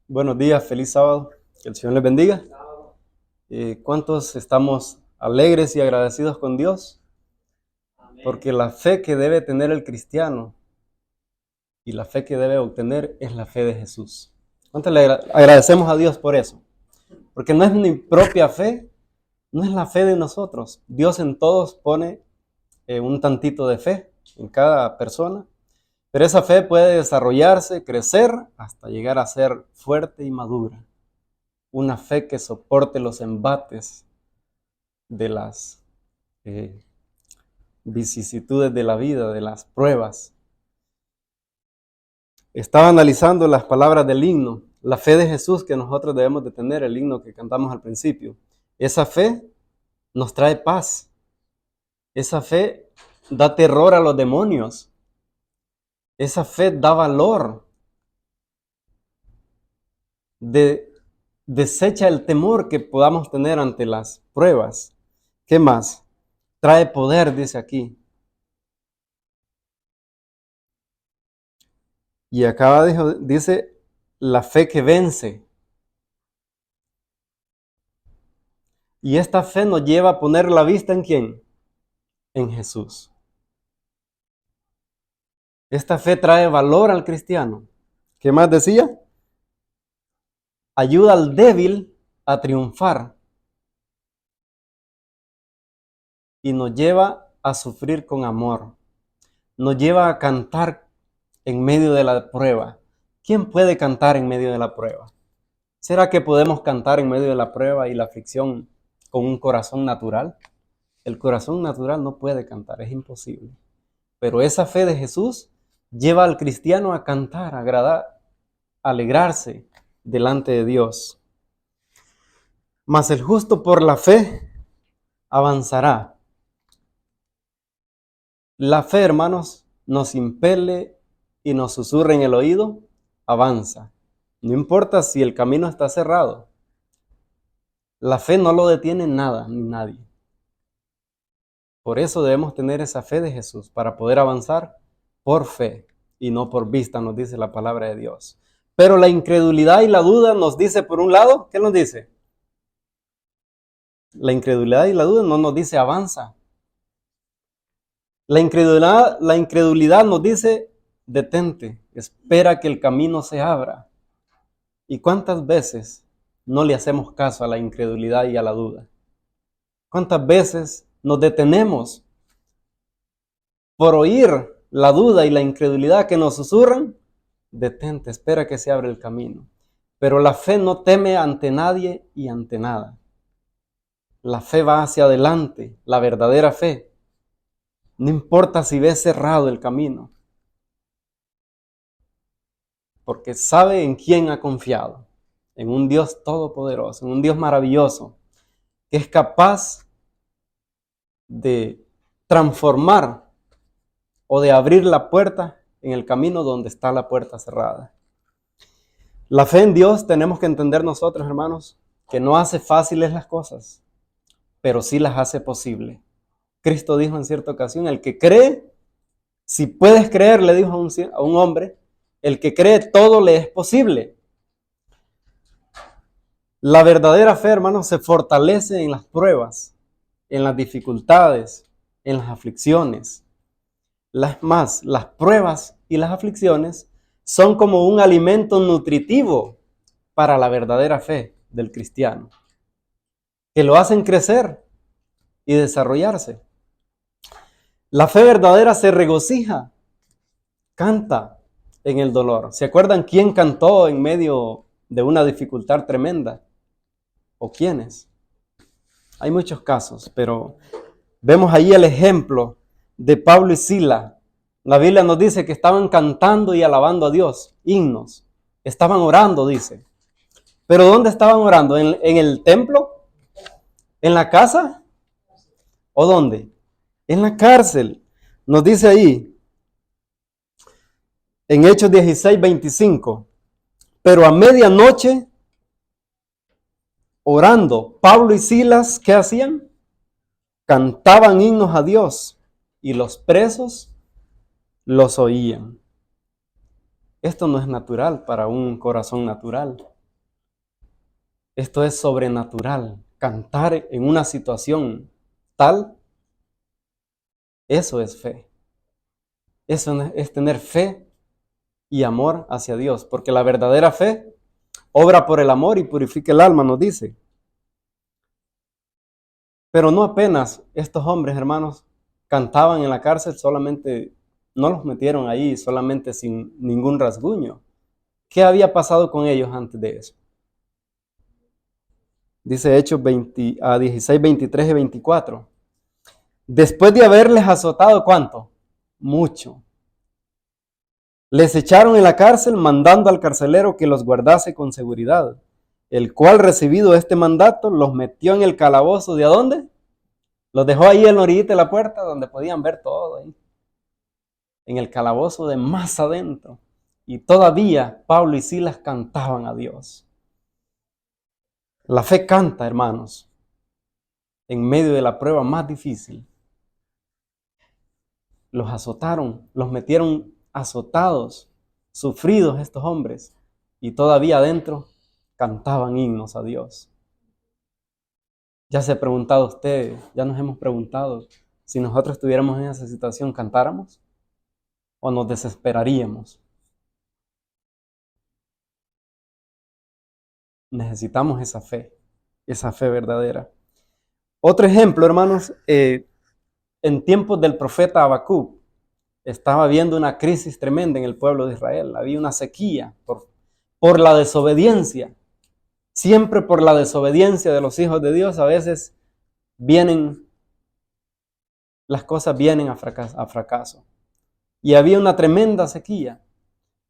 Buenos días, feliz sábado, que el Señor les bendiga. ¿Cuántos estamos alegres y agradecidos con Dios? Porque la fe que debe tener el cristiano y la fe que debe obtener es la fe de Jesús. ¿Cuántos le agradecemos a Dios por eso? Porque no es mi propia fe, no es la fe de nosotros. Dios en todos pone un tantito de fe en cada persona, pero esa fe puede desarrollarse, crecer, hasta llegar a ser fuerte y madura. Una fe que soporte los embates de las eh, vicisitudes de la vida, de las pruebas. Estaba analizando las palabras del himno, la fe de Jesús que nosotros debemos de tener, el himno que cantamos al principio. Esa fe nos trae paz. Esa fe da terror a los demonios. Esa fe da valor. Desecha el temor que podamos tener ante las pruebas. ¿Qué más? Trae poder, dice aquí. Y acá dice la fe que vence. Y esta fe nos lleva a poner la vista ¿en quién? En Jesús. Esta fe trae valor al cristiano. ¿Qué más decía? Ayuda al débil a triunfar. Y nos lleva a sufrir con amor. Nos lleva a cantar en medio de la prueba. ¿Quién puede cantar en medio de la prueba? ¿Será que podemos cantar en medio de la prueba y la aflicción con un corazón natural? El corazón natural no puede cantar, es imposible. Pero esa fe de Jesús lleva al cristiano a cantar, a agradar, a alegrarse delante de Dios. Mas el justo por la fe avanzará. La fe, hermanos, nos impele y nos susurra en el oído, avanza. No importa si el camino está cerrado. La fe no lo detiene nada ni nadie. Por eso debemos tener esa fe de Jesús para poder avanzar por fe y no por vista, nos dice la palabra de Dios. Pero la incredulidad y la duda nos dice, por un lado, ¿qué nos dice? La incredulidad y la duda no nos dice avanza. La incredulidad nos dice detente, espera que el camino se abra. ¿Y cuántas veces no le hacemos caso a la incredulidad y a la duda? ¿Cuántas veces nos detenemos por oír la duda y la incredulidad que nos susurran? Detente, espera que se abra el camino. Pero la fe no teme ante nadie y ante nada. La fe va hacia adelante, la verdadera fe. No importa si ves cerrado el camino, porque sabe en quién ha confiado, en un Dios todopoderoso, en un Dios maravilloso, que es capaz de transformar o de abrir la puerta en el camino donde está la puerta cerrada. La fe en Dios tenemos que entender nosotros, hermanos, que no hace fáciles las cosas, pero sí las hace posible. Cristo dijo en cierta ocasión, el que cree, si puedes creer, le dijo a un hombre, el que cree todo le es posible. La verdadera fe, hermanos, se fortalece en las pruebas, en las dificultades, en las aflicciones. Las pruebas y las aflicciones son como un alimento nutritivo para la verdadera fe del cristiano, que lo hacen crecer y desarrollarse. La fe verdadera se regocija, canta en el dolor. ¿Se acuerdan quién cantó en medio de una dificultad tremenda? ¿O quiénes? Hay muchos casos, pero vemos ahí el ejemplo de Pablo y Sila. La Biblia nos dice que estaban cantando y alabando a Dios, himnos. Estaban orando, dice. ¿Pero dónde estaban orando? ¿En el templo? ¿En la casa? ¿O dónde? En la cárcel. Nos dice ahí, en Hechos 16:25. Pero a medianoche, orando, Pablo y Silas, ¿qué hacían? Cantaban himnos a Dios y los presos los oían. Esto no es natural para un corazón natural. Esto es sobrenatural. Cantar en una situación tal, eso es fe. Eso es tener fe y amor hacia Dios, porque la verdadera fe obra por el amor y purifica el alma, nos dice. Pero no apenas estos hombres, hermanos, cantaban en la cárcel, solamente no los metieron ahí solamente sin ningún rasguño. ¿Qué había pasado con ellos antes de eso? Dice Hechos 16, 23 y 24. Después de haberles azotado, ¿cuánto? Mucho. Les echaron en la cárcel mandando al carcelero que los guardase con seguridad, el cual, recibido este mandato, los metió en el calabozo. ¿De a dónde? Los dejó ahí en la orillita de la puerta donde podían ver todo ahí. En el calabozo de más adentro. Y todavía Pablo y Silas cantaban a Dios. La fe canta, hermanos, en medio de la prueba más difícil. Los azotaron, los metieron azotados, sufridos estos hombres, y todavía adentro cantaban himnos a Dios. Ya se ha preguntado usted, ya nos hemos preguntado, si nosotros estuviéramos en esa situación, ¿cantáramos? ¿O nos desesperaríamos? Necesitamos esa fe verdadera. Otro ejemplo, hermanos, en tiempos del profeta Habacuc, estaba habiendo una crisis tremenda en el pueblo de Israel. Había una sequía por la desobediencia. Siempre por la desobediencia de los hijos de Dios, a veces las cosas vienen a fracaso. Y había una tremenda sequía.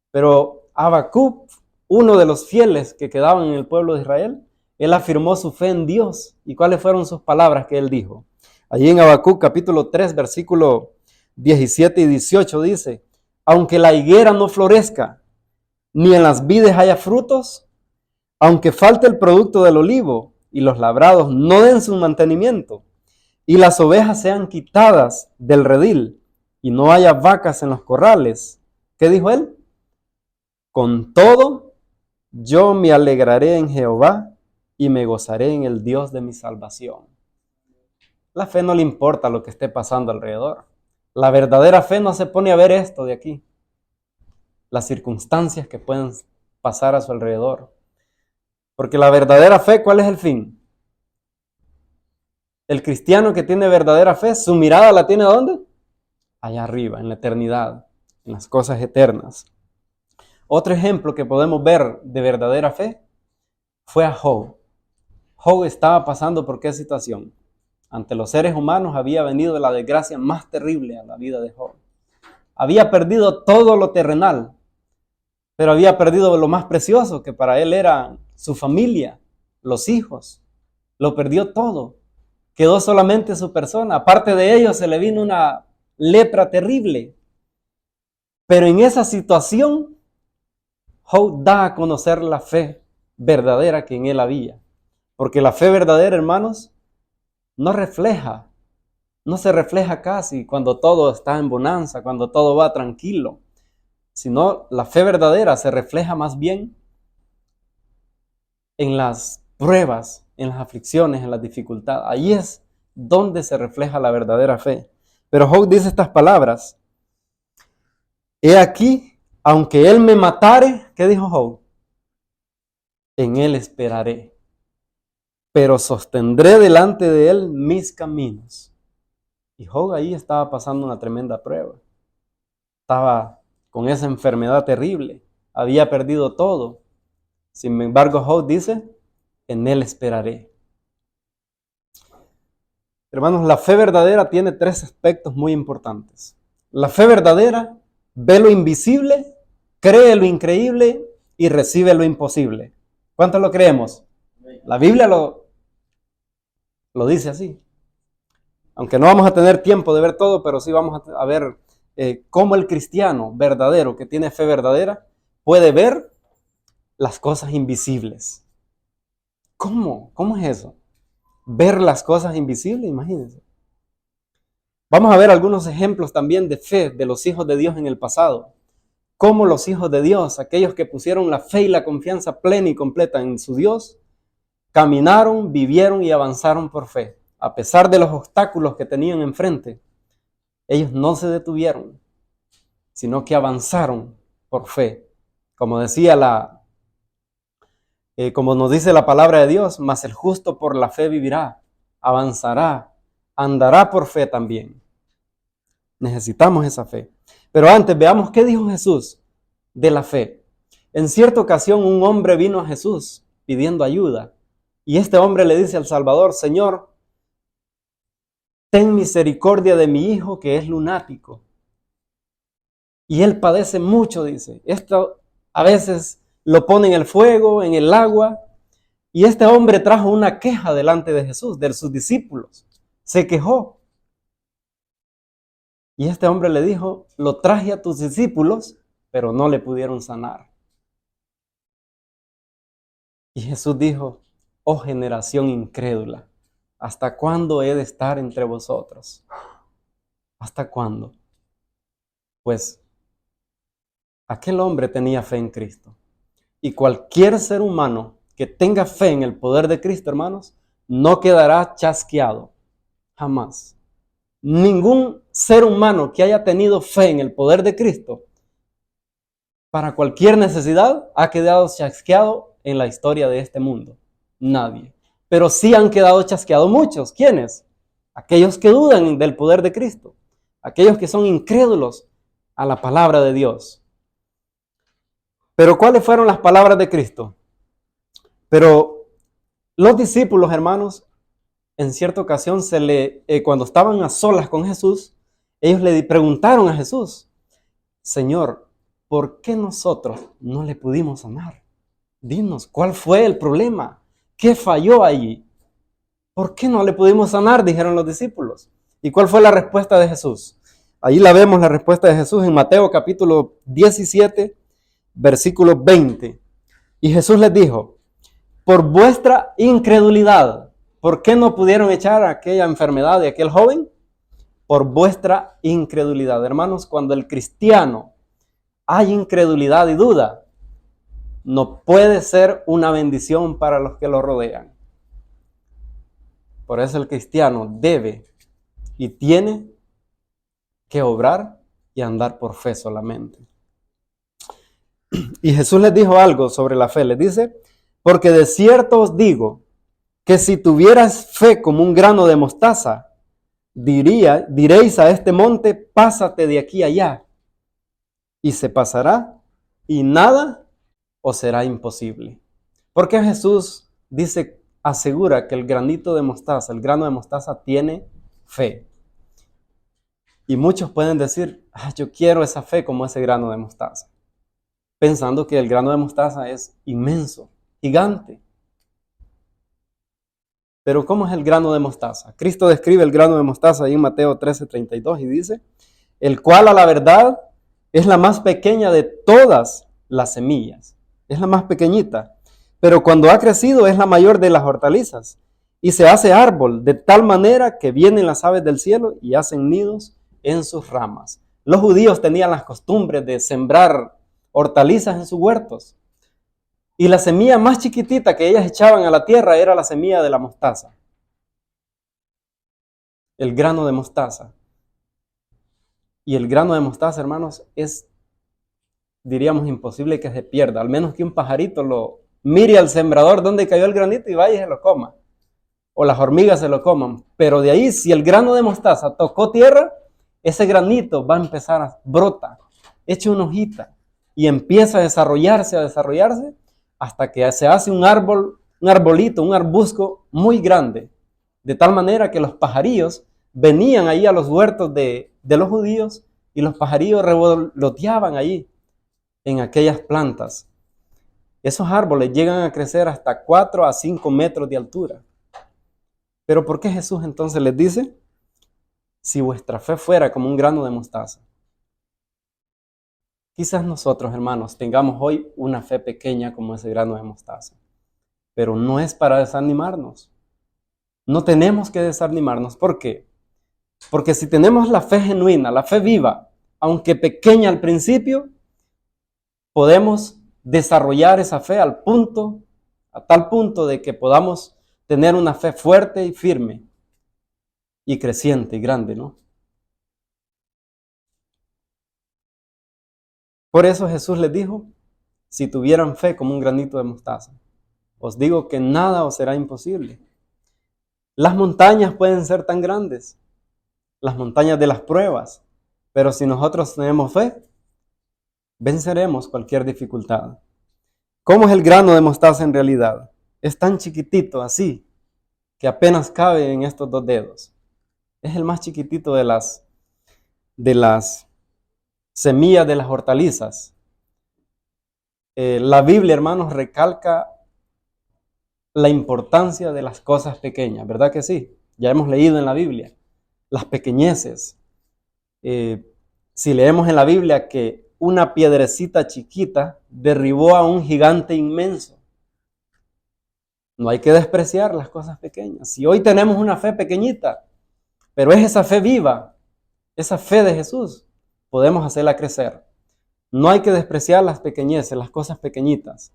Pero Habacuc, uno de los fieles que quedaban en el pueblo de Israel, él afirmó su fe en Dios. ¿Y cuáles fueron sus palabras que él dijo? Allí en Habacuc capítulo 3, versículo 17 y 18 dice: aunque la higuera no florezca, ni en las vides haya frutos, aunque falte el producto del olivo y los labrados no den su mantenimiento, y las ovejas sean quitadas del redil y no haya vacas en los corrales, ¿qué dijo él? Con todo, yo me alegraré en Jehová y me gozaré en el Dios de mi salvación. La fe no le importa lo que esté pasando alrededor. La verdadera fe no se pone a ver esto de aquí, las circunstancias que pueden pasar a su alrededor. Porque la verdadera fe, ¿cuál es el fin? El cristiano que tiene verdadera fe, su mirada la tiene ¿dónde? Allá arriba, en la eternidad, en las cosas eternas. Otro ejemplo que podemos ver de verdadera fe fue a Job. Job estaba pasando por qué situación. Ante los seres humanos había venido la desgracia más terrible a la vida de Job. Había perdido todo lo terrenal, pero había perdido lo más precioso, que para él era su familia, los hijos. Lo perdió todo. Quedó solamente su persona. Aparte de ello, se le vino una lepra terrible. Pero en esa situación, Job da a conocer la fe verdadera que en él había. Porque la fe verdadera, hermanos, no se refleja casi cuando todo está en bonanza, cuando todo va tranquilo. Sino la fe verdadera se refleja más bien en las pruebas, en las aflicciones, en las dificultades. Ahí es donde se refleja la verdadera fe. Pero Job dice estas palabras: he aquí, aunque él me matare, ¿qué dijo Job? En él esperaré, pero sostendré delante de él mis caminos. Y Job ahí estaba pasando una tremenda prueba. Estaba con esa enfermedad terrible, había perdido todo. Sin embargo, Job dice: en él esperaré. Hermanos, la fe verdadera tiene tres aspectos muy importantes. La fe verdadera ve lo invisible, cree lo increíble y recibe lo imposible. ¿Cuántos lo creemos? La Biblia lo dice así. Aunque no vamos a tener tiempo de ver todo, pero sí vamos a ver cómo el cristiano verdadero, que tiene fe verdadera, puede ver las cosas invisibles. ¿Cómo? ¿Cómo es eso? Ver las cosas invisibles, imagínense. Vamos a ver algunos ejemplos también de fe de los hijos de Dios en el pasado. Cómo los hijos de Dios, aquellos que pusieron la fe y la confianza plena y completa en su Dios, caminaron, vivieron y avanzaron por fe. A pesar de los obstáculos que tenían enfrente, ellos no se detuvieron, sino que avanzaron por fe. Como decía como nos dice la palabra de Dios, mas el justo por la fe vivirá, avanzará, andará por fe también. Necesitamos esa fe. Pero antes veamos qué dijo Jesús de la fe. En cierta ocasión un hombre vino a Jesús pidiendo ayuda. Y este hombre le dice al Salvador: Señor, ten misericordia de mi hijo que es lunático. Y él padece mucho, dice. Esto a veces lo pone en el fuego, en el agua. Y este hombre trajo una queja delante de Jesús, de sus discípulos. Se quejó. Y este hombre le dijo: lo traje a tus discípulos, pero no le pudieron sanar. Y Jesús dijo: oh generación incrédula, ¿hasta cuándo he de estar entre vosotros? ¿Hasta cuándo? Pues aquel hombre tenía fe en Cristo. Y cualquier ser humano que tenga fe en el poder de Cristo, hermanos, no quedará chasqueado. Jamás. Ningún ser humano que haya tenido fe en el poder de Cristo para cualquier necesidad ha quedado chasqueado en la historia de este mundo. Nadie. Pero sí han quedado chasqueados muchos. ¿Quiénes? Aquellos que dudan del poder de Cristo. Aquellos que son incrédulos a la palabra de Dios. Pero ¿cuáles fueron las palabras de Cristo? Pero los discípulos, hermanos, en cierta ocasión cuando estaban a solas con Jesús, ellos le preguntaron a Jesús: Señor, ¿por qué nosotros no le pudimos sanar? Dinos, ¿cuál fue el problema? ¿Qué falló allí? ¿Por qué no le pudimos sanar?, dijeron los discípulos. ¿Y cuál fue la respuesta de Jesús? Ahí la vemos, la respuesta de Jesús en Mateo capítulo 17, versículo 20. Y Jesús les dijo: por vuestra incredulidad. ¿Por qué no pudieron echar aquella enfermedad de aquel joven? Por vuestra incredulidad. Hermanos, cuando el cristiano hay incredulidad y duda, no puede ser una bendición para los que lo rodean. Por eso el cristiano debe y tiene que obrar y andar por fe solamente. Y Jesús les dijo algo sobre la fe. Les dice: porque de cierto os digo que si tuvieras fe como un grano de mostaza, diréis a este monte: pásate de aquí allá, y se pasará, y nada os será imposible. Porque Jesús asegura que el granito de mostaza, el grano de mostaza, tiene fe. Y muchos pueden decir: yo quiero esa fe como ese grano de mostaza, pensando que el grano de mostaza es inmenso, gigante. Pero ¿cómo es el grano de mostaza? Cristo describe el grano de mostaza ahí en Mateo 13:32 y dice: el cual a la verdad es la más pequeña de todas las semillas. Es la más pequeñita. Pero cuando ha crecido es la mayor de las hortalizas. Y se hace árbol de tal manera que vienen las aves del cielo y hacen nidos en sus ramas. Los judíos tenían las costumbres de sembrar hortalizas en sus huertos. Y la semilla más chiquitita que ellas echaban a la tierra era la semilla de la mostaza. El grano de mostaza. Y el grano de mostaza, hermanos, es, diríamos, imposible que se pierda. Al menos que un pajarito lo mire al sembrador donde cayó el granito y vaya y se lo coma. O las hormigas se lo coman. Pero de ahí, si el grano de mostaza tocó tierra, ese granito va a empezar a brotar, echa una hojita y empieza a desarrollarse, hasta que se hace un árbol, un arbolito, un arbusto muy grande, de tal manera que los pajarillos venían ahí a los huertos de los judíos y los pajarillos revoloteaban ahí en aquellas plantas. Esos árboles llegan a crecer hasta 4 a 5 metros de altura. Pero ¿por qué Jesús entonces les dice: si vuestra fe fuera como un grano de mostaza? Quizás nosotros, hermanos, tengamos hoy una fe pequeña como ese grano de mostaza, pero no es para desanimarnos. No tenemos que desanimarnos. ¿Por qué? Porque si tenemos la fe genuina, la fe viva, aunque pequeña al principio, podemos desarrollar esa fe al punto a tal punto de que podamos tener una fe fuerte y firme y creciente y grande, ¿no? Por eso Jesús les dijo, si tuvieran fe como un granito de mostaza, os digo que nada os será imposible. Las montañas pueden ser tan grandes, las montañas de las pruebas, pero si nosotros tenemos fe, venceremos cualquier dificultad. ¿Cómo es el grano de mostaza en realidad? Es tan chiquitito así, que apenas cabe en estos 2 dedos. Es el más chiquitito de las semillas de las hortalizas. La Biblia, hermanos, recalca la importancia de las cosas pequeñas, ¿verdad que sí? Ya hemos leído en la Biblia las pequeñeces. Si leemos en la Biblia que una piedrecita chiquita derribó a un gigante inmenso. No hay que despreciar las cosas pequeñas. Si hoy tenemos una fe pequeñita, pero es esa fe viva, esa fe de Jesús, podemos hacerla crecer. No hay que despreciar las pequeñeces, las cosas pequeñitas.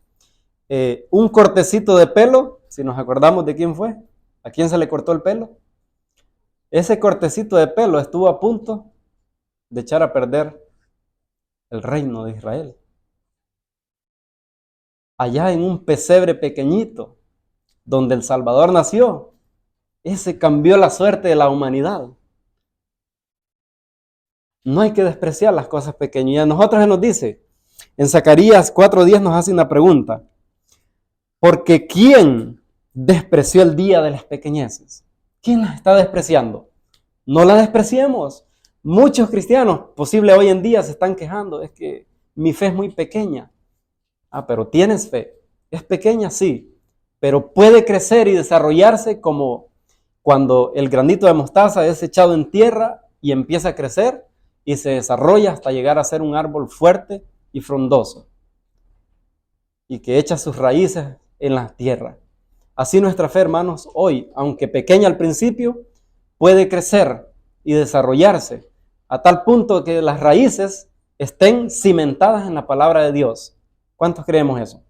Un cortecito de pelo, si nos acordamos de quién fue, ¿a quién se le cortó el pelo? Ese cortecito de pelo estuvo a punto de echar a perder el reino de Israel. Allá en un pesebre pequeñito, donde el Salvador nació, ese cambió la suerte de la humanidad. No hay que despreciar las cosas pequeñas. Y a nosotros se nos dice, en Zacarías 4:10 nos hace una pregunta. Porque ¿quién despreció el día de las pequeñeces? ¿Quién las está despreciando? No las despreciemos. Muchos cristianos, posible hoy en día, se están quejando. Es que mi fe es muy pequeña. Pero tienes fe. Es pequeña, sí, pero puede crecer y desarrollarse como cuando el granito de mostaza es echado en tierra y empieza a crecer y se desarrolla hasta llegar a ser un árbol fuerte y frondoso y que echa sus raíces en la tierra. Así nuestra fe, hermanos, hoy, aunque pequeña al principio, puede crecer y desarrollarse a tal punto que las raíces estén cimentadas en la palabra de Dios. ¿Cuántos creemos eso?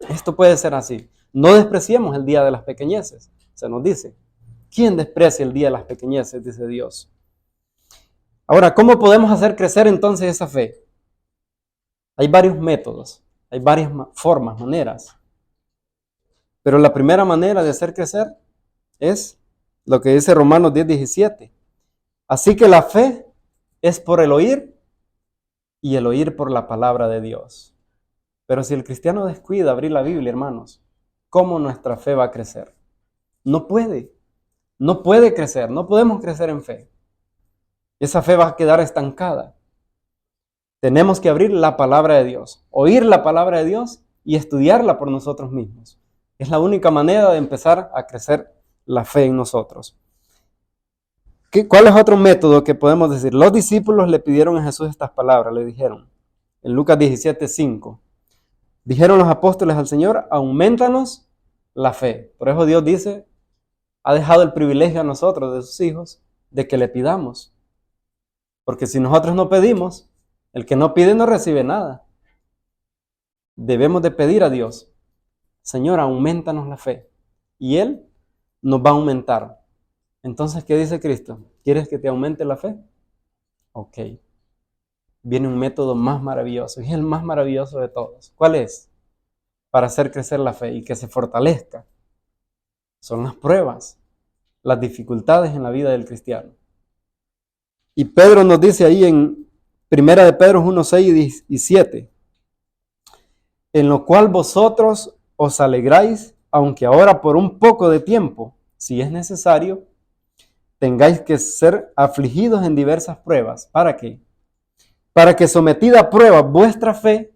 Esto puede ser así. No despreciemos el día de las pequeñeces. Se nos dice, ¿quién desprecia el día de las pequeñeces? Dice Dios. Ahora, ¿cómo podemos hacer crecer entonces esa fe? Hay varios métodos, hay varias formas, maneras. Pero la primera manera de hacer crecer es lo que dice Romanos 10:17. Así que la fe es por el oír y el oír por la palabra de Dios. Pero si el cristiano descuida abrir la Biblia, hermanos, ¿cómo nuestra fe va a crecer? No puede crecer, no podemos crecer en fe. Esa fe va a quedar estancada. Tenemos que abrir la palabra de Dios, oír la palabra de Dios y estudiarla por nosotros mismos. Es la única manera de empezar a crecer la fe en nosotros. ¿Cuál es otro método que podemos decir? Los discípulos le pidieron a Jesús estas palabras, le dijeron, en Lucas 17:5. Dijeron los apóstoles al Señor, aumentanos la fe. Por eso Dios dice, ha dejado el privilegio a nosotros, de sus hijos, de que le pidamos. Porque si nosotros no pedimos, el que no pide no recibe nada. Debemos de pedir a Dios, Señor, aumentanos la fe. Y Él nos va a aumentar. Entonces, ¿qué dice Cristo? ¿Quieres que te aumente la fe? Ok. Viene un método más maravilloso, y es el más maravilloso de todos. ¿Cuál es? Para hacer crecer la fe y que se fortalezca. Son las pruebas, las dificultades en la vida del cristiano. Y Pedro nos dice ahí en 1 de Pedro 1:6 y 7, en lo cual vosotros os alegráis, aunque ahora por un poco de tiempo, si es necesario, tengáis que ser afligidos en diversas pruebas. ¿Para qué? Para que sometida a prueba vuestra fe,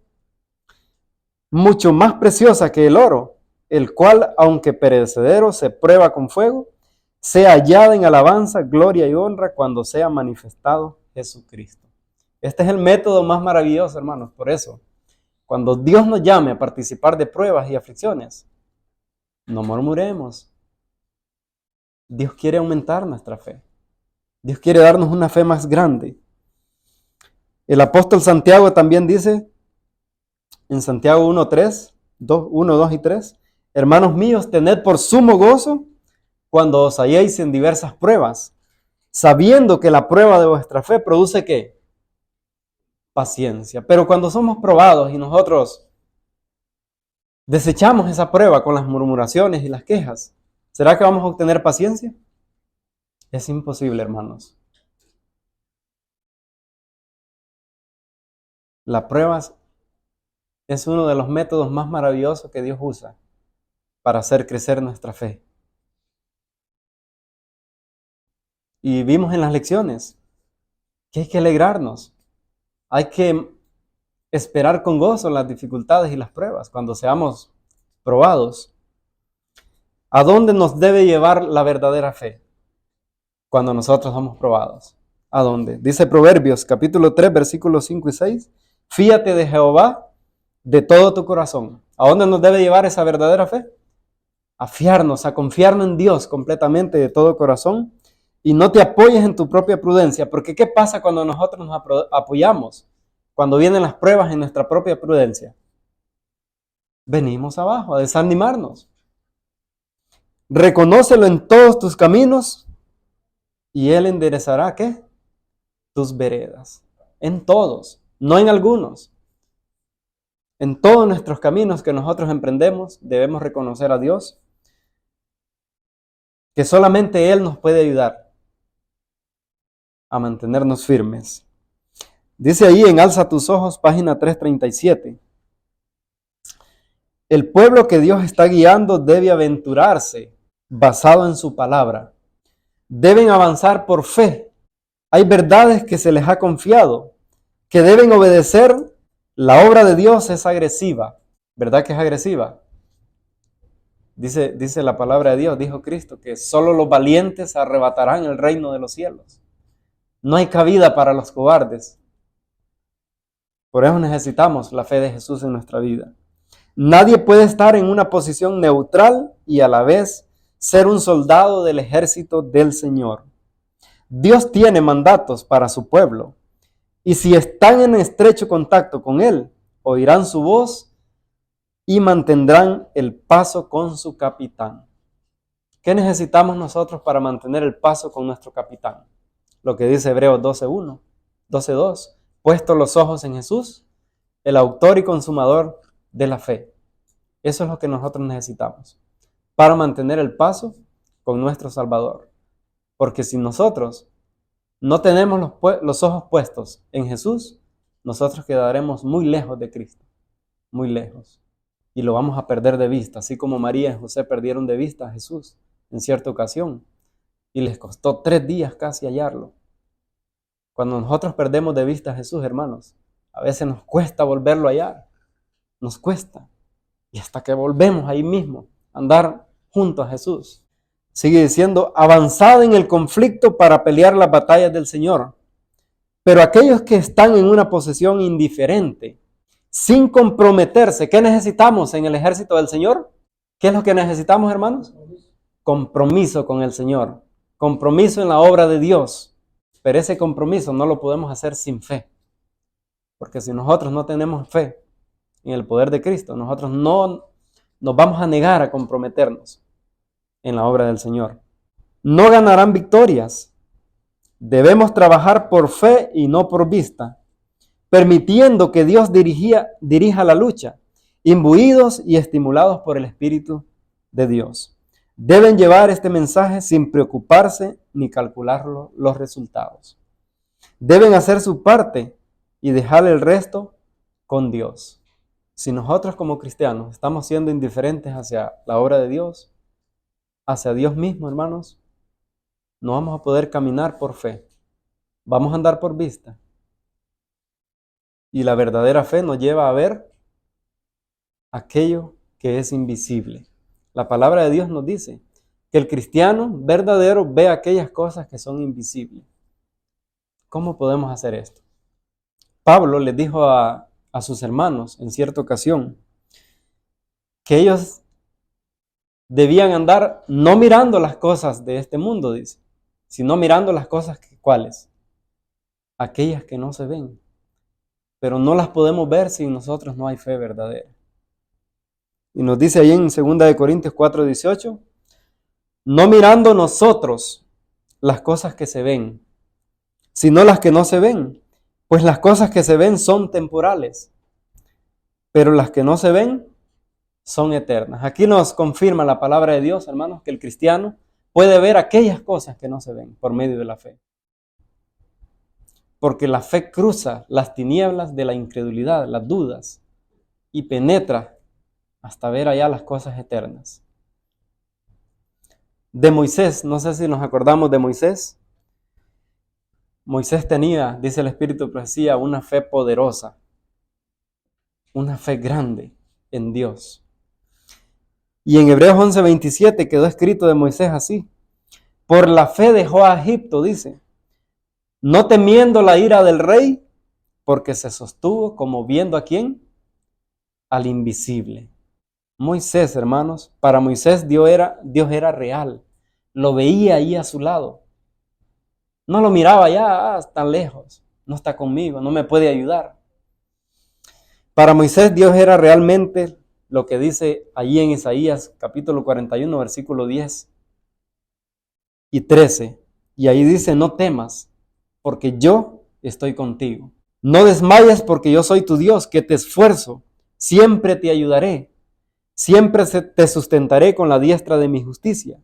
mucho más preciosa que el oro, el cual, aunque perecedero, se prueba con fuego, sea hallada en alabanza, gloria y honra cuando sea manifestado Jesucristo. Este es el método más maravilloso, hermanos. Por eso, cuando Dios nos llame a participar de pruebas y aflicciones, no murmuremos. Dios quiere aumentar nuestra fe. Dios quiere darnos una fe más grande. El apóstol Santiago también dice, en Santiago 1:3, 1, 2 y 3. Hermanos míos, tened por sumo gozo cuando os halléis en diversas pruebas, sabiendo que la prueba de vuestra fe produce ¿qué? Paciencia. Pero cuando somos probados y nosotros desechamos esa prueba con las murmuraciones y las quejas, ¿será que vamos a obtener paciencia? Es imposible, hermanos. La prueba es uno de los métodos más maravillosos que Dios usa para hacer crecer nuestra fe. Y vimos en las lecciones que hay que alegrarnos, hay que esperar con gozo las dificultades y las pruebas cuando seamos probados. ¿A dónde nos debe llevar la verdadera fe cuando nosotros somos probados? ¿A dónde? Dice Proverbios capítulo 3 versículos 5 y 6. Fíate de Jehová de todo tu corazón. ¿A dónde nos debe llevar esa verdadera fe? A fiarnos, a confiarnos en Dios completamente de todo corazón y no te apoyes en tu propia prudencia, porque ¿qué pasa cuando nosotros nos apoyamos? Cuando vienen las pruebas en nuestra propia prudencia. Venimos abajo a desanimarnos. Reconócelo en todos tus caminos y Él enderezará, ¿qué? Tus veredas. En todos, no en algunos. En todos nuestros caminos que nosotros emprendemos, debemos reconocer a Dios, que solamente Él nos puede ayudar a mantenernos firmes. Dice ahí en Alza tus ojos, página 337. El pueblo que Dios está guiando debe aventurarse basado en su palabra. Deben avanzar por fe. Hay verdades que se les ha confiado, que deben obedecer. La obra de Dios es agresiva. ¿Verdad que es agresiva? Dice la palabra de Dios, dijo Cristo, que solo los valientes arrebatarán el reino de los cielos. No hay cabida para los cobardes. Por eso necesitamos la fe de Jesús en nuestra vida. Nadie puede estar en una posición neutral y a la vez ser un soldado del ejército del Señor. Dios tiene mandatos para su pueblo y si están en estrecho contacto con Él, oirán su voz y mantendrán el paso con su capitán. ¿Qué necesitamos nosotros para mantener el paso con nuestro capitán? Lo que dice Hebreos 12:1, 12:2. Puesto los ojos en Jesús, el autor y consumador de la fe. Eso es lo que nosotros necesitamos para mantener el paso con nuestro Salvador. Porque si nosotros no tenemos los ojos puestos en Jesús, nosotros quedaremos muy lejos de Cristo, muy lejos. Y lo vamos a perder de vista, así como María y José perdieron de vista a Jesús en cierta ocasión. Y les costó 3 días casi hallarlo. Cuando nosotros perdemos de vista a Jesús, hermanos, a veces nos cuesta volverlo a hallar. Nos cuesta. Y hasta que volvemos ahí mismo, andar junto a Jesús. Sigue diciendo, avanzad en el conflicto para pelear las batallas del Señor. Pero aquellos que están en una posición indiferente, sin comprometerse, ¿qué necesitamos en el ejército del Señor? ¿Qué es lo que necesitamos, hermanos? Compromiso con el Señor. Compromiso en la obra de Dios. Pero ese compromiso no lo podemos hacer sin fe. Porque si nosotros no tenemos fe en el poder de Cristo, nosotros no nos vamos a negar a comprometernos en la obra del Señor. No ganarán victorias. Debemos trabajar por fe y no por vista, permitiendo que Dios dirija la lucha, imbuidos y estimulados por el Espíritu de Dios. Deben llevar este mensaje sin preocuparse ni calcular los resultados. Deben hacer su parte y dejar el resto con Dios. Si nosotros como cristianos estamos siendo indiferentes hacia la obra de Dios, hacia Dios mismo, hermanos, no vamos a poder caminar por fe. Vamos a andar por vista. Y la verdadera fe nos lleva a ver aquello que es invisible. La palabra de Dios nos dice que el cristiano verdadero ve aquellas cosas que son invisibles. ¿Cómo podemos hacer esto? Pablo les dijo a sus hermanos en cierta ocasión que ellos debían andar no mirando las cosas de este mundo, dice, sino mirando las cosas ¿cuáles? Aquellas que no se ven. Pero no las podemos ver si en nosotros no hay fe verdadera. Y nos dice ahí en 2 Corintios 4:18, no mirando nosotros las cosas que se ven, sino las que no se ven, pues las cosas que se ven son temporales, pero las que no se ven son eternas. Aquí nos confirma la palabra de Dios, hermanos, que el cristiano puede ver aquellas cosas que no se ven por medio de la fe. Porque la fe cruza las tinieblas de la incredulidad, las dudas, y penetra hasta ver allá las cosas eternas. De Moisés, no sé si nos acordamos de Moisés. Moisés tenía, dice el Espíritu de Profecía, una fe poderosa, una fe grande en Dios. Y en Hebreos 11:27 quedó escrito de Moisés así: por la fe dejó a Egipto, dice, no temiendo la ira del rey, porque se sostuvo como viendo a quién, al invisible. Moisés, hermanos, para Moisés Dios era real, lo veía ahí a su lado. No lo miraba allá, tan lejos, no está conmigo, no me puede ayudar. Para Moisés Dios era realmente lo que dice allí en Isaías capítulo 41, versículo 10 y 13. Y ahí dice, no temas, porque yo estoy contigo. No desmayes, porque yo soy tu Dios, que te esfuerzo, siempre te ayudaré, siempre te sustentaré con la diestra de mi justicia.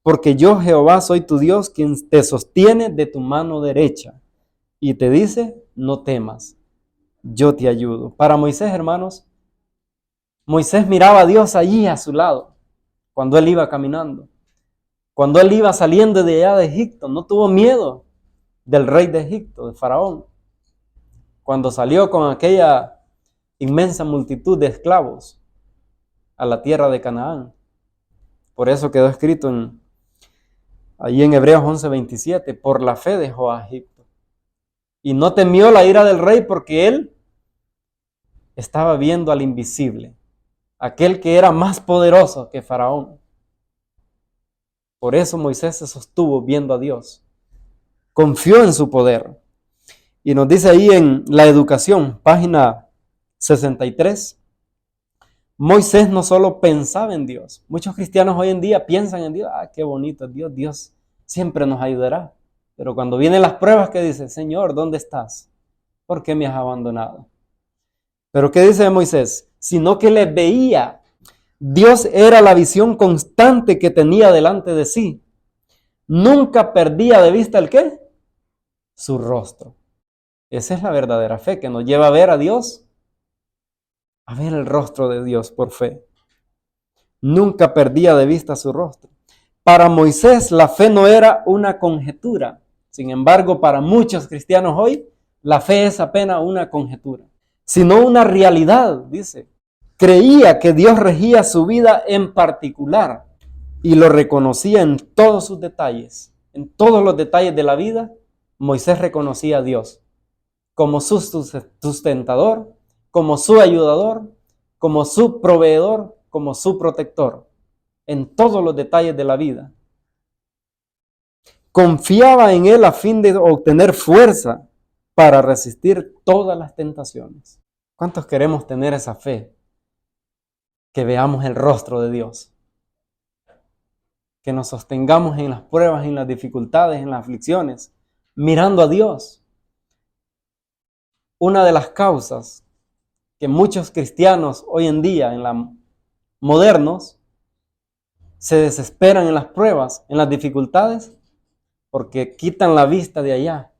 Porque yo, Jehová, soy tu Dios, quien te sostiene de tu mano derecha. Y te dice, no temas, yo te ayudo. Para Moisés, hermanos, Moisés miraba a Dios allí a su lado, cuando él iba caminando. Cuando él iba saliendo de allá de Egipto, no tuvo miedo del rey de Egipto, de Faraón. Cuando salió con aquella inmensa multitud de esclavos a la tierra de Canaán. Por eso quedó escrito ahí en Hebreos 11:27, por la fe dejó a Egipto. Y no temió la ira del rey porque él estaba viendo al invisible, aquel que era más poderoso que Faraón. Por eso Moisés se sostuvo viendo a Dios. Confió en su poder. Y nos dice ahí en la educación, página 63, Moisés no solo pensaba en Dios. Muchos cristianos hoy en día piensan en Dios. Qué bonito es Dios. Dios siempre nos ayudará. Pero cuando vienen las pruebas, ¿qué dice? Señor, ¿dónde estás? ¿Por qué me has abandonado? Pero ¿qué dice Moisés? Sino que le veía. Dios era la visión constante que tenía delante de sí. Nunca perdía de vista el ¿qué? Su rostro. Esa es la verdadera fe que nos lleva a ver a Dios, a ver el rostro de Dios por fe. Nunca perdía de vista su rostro. Para Moisés la fe no era una conjetura. Sin embargo, para muchos cristianos hoy, la fe es apenas una conjetura, sino una realidad, dice. Creía que Dios regía su vida en particular y lo reconocía en todos sus detalles. En todos los detalles de la vida, Moisés reconocía a Dios como su sustentador, como su ayudador, como su proveedor, como su protector, en todos los detalles de la vida. Confiaba en Él a fin de obtener fuerza para resistir todas las tentaciones. ¿Cuántos queremos tener esa fe? Que veamos el rostro de Dios. Que nos sostengamos en las pruebas, en las dificultades, en las aflicciones, mirando a Dios. Una de las causas que muchos cristianos hoy en día, modernos, se desesperan en las pruebas, en las dificultades, porque quitan la vista de allá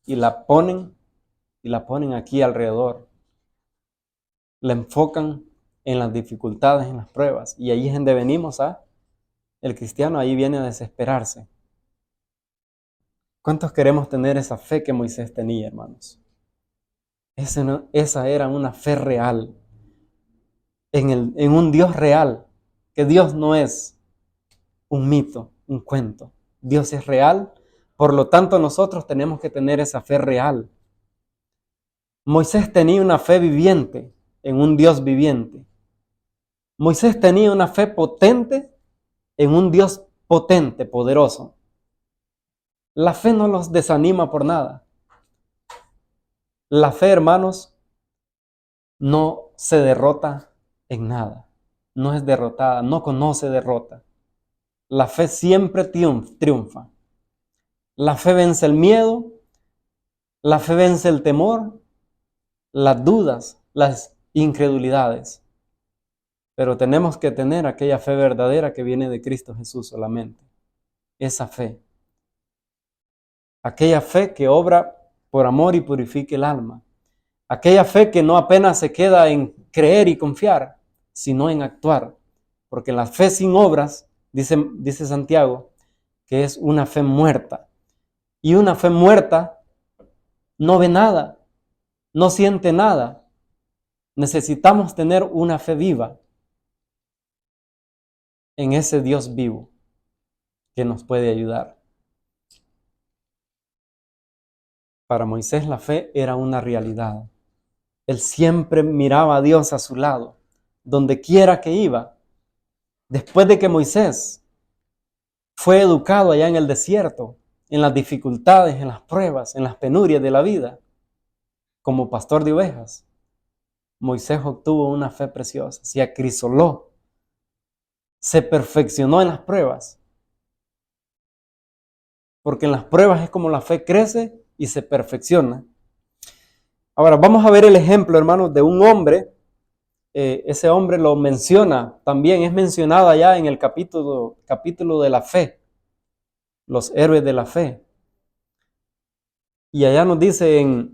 y la ponen aquí alrededor. La enfocan en las dificultades, en las pruebas, y ahí es donde venimos el cristiano ahí viene a desesperarse. ¿Cuántos queremos tener esa fe que Moisés tenía, hermanos? Esa era una fe real, en un Dios real, que Dios no es un mito, un cuento. Dios es real, por lo tanto nosotros tenemos que tener esa fe real. Moisés tenía una fe viviente en un Dios viviente. Moisés tenía una fe potente en un Dios potente, poderoso. La fe no los desanima por nada. La fe, hermanos, no se derrota en nada. No es derrotada, no conoce derrota. La fe siempre triunfa. La fe vence el miedo, la fe vence el temor, las dudas, las incredulidades. Pero tenemos que tener aquella fe verdadera que viene de Cristo Jesús solamente. Esa fe. Aquella fe que obra por amor y purifica el alma. Aquella fe que no apenas se queda en creer y confiar, sino en actuar. Porque la fe sin obras, dice Santiago, que es una fe muerta. Y una fe muerta no ve nada, no siente nada. Necesitamos tener una fe viva en ese Dios vivo que nos puede ayudar. Para Moisés la fe era una realidad. Él siempre miraba a Dios a su lado, donde quiera que iba. Después de que Moisés fue educado allá en el desierto, en las dificultades, en las pruebas, en las penurias de la vida, como pastor de ovejas, Moisés obtuvo una fe preciosa, se acrisoló, se perfeccionó en las pruebas. Porque en las pruebas es como la fe crece y se perfecciona. Ahora vamos a ver el ejemplo, hermanos, de un hombre. Ese hombre lo menciona, también es mencionado allá en el capítulo de la fe, los héroes de la fe. Y allá nos dice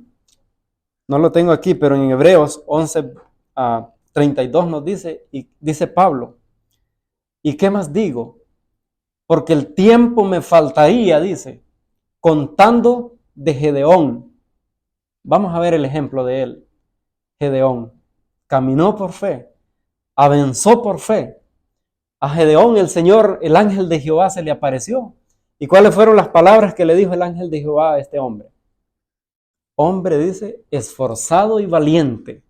no lo tengo aquí, pero en Hebreos 11:32 nos dice, y dice Pablo, ¿y qué más digo? Porque el tiempo me faltaría, dice, contando de Gedeón. Vamos a ver el ejemplo de él. Gedeón caminó por fe, avanzó por fe. A Gedeón el Señor, el ángel de Jehová se le apareció. ¿Y cuáles fueron las palabras que le dijo el ángel de Jehová a este hombre? Hombre, dice, esforzado y valiente.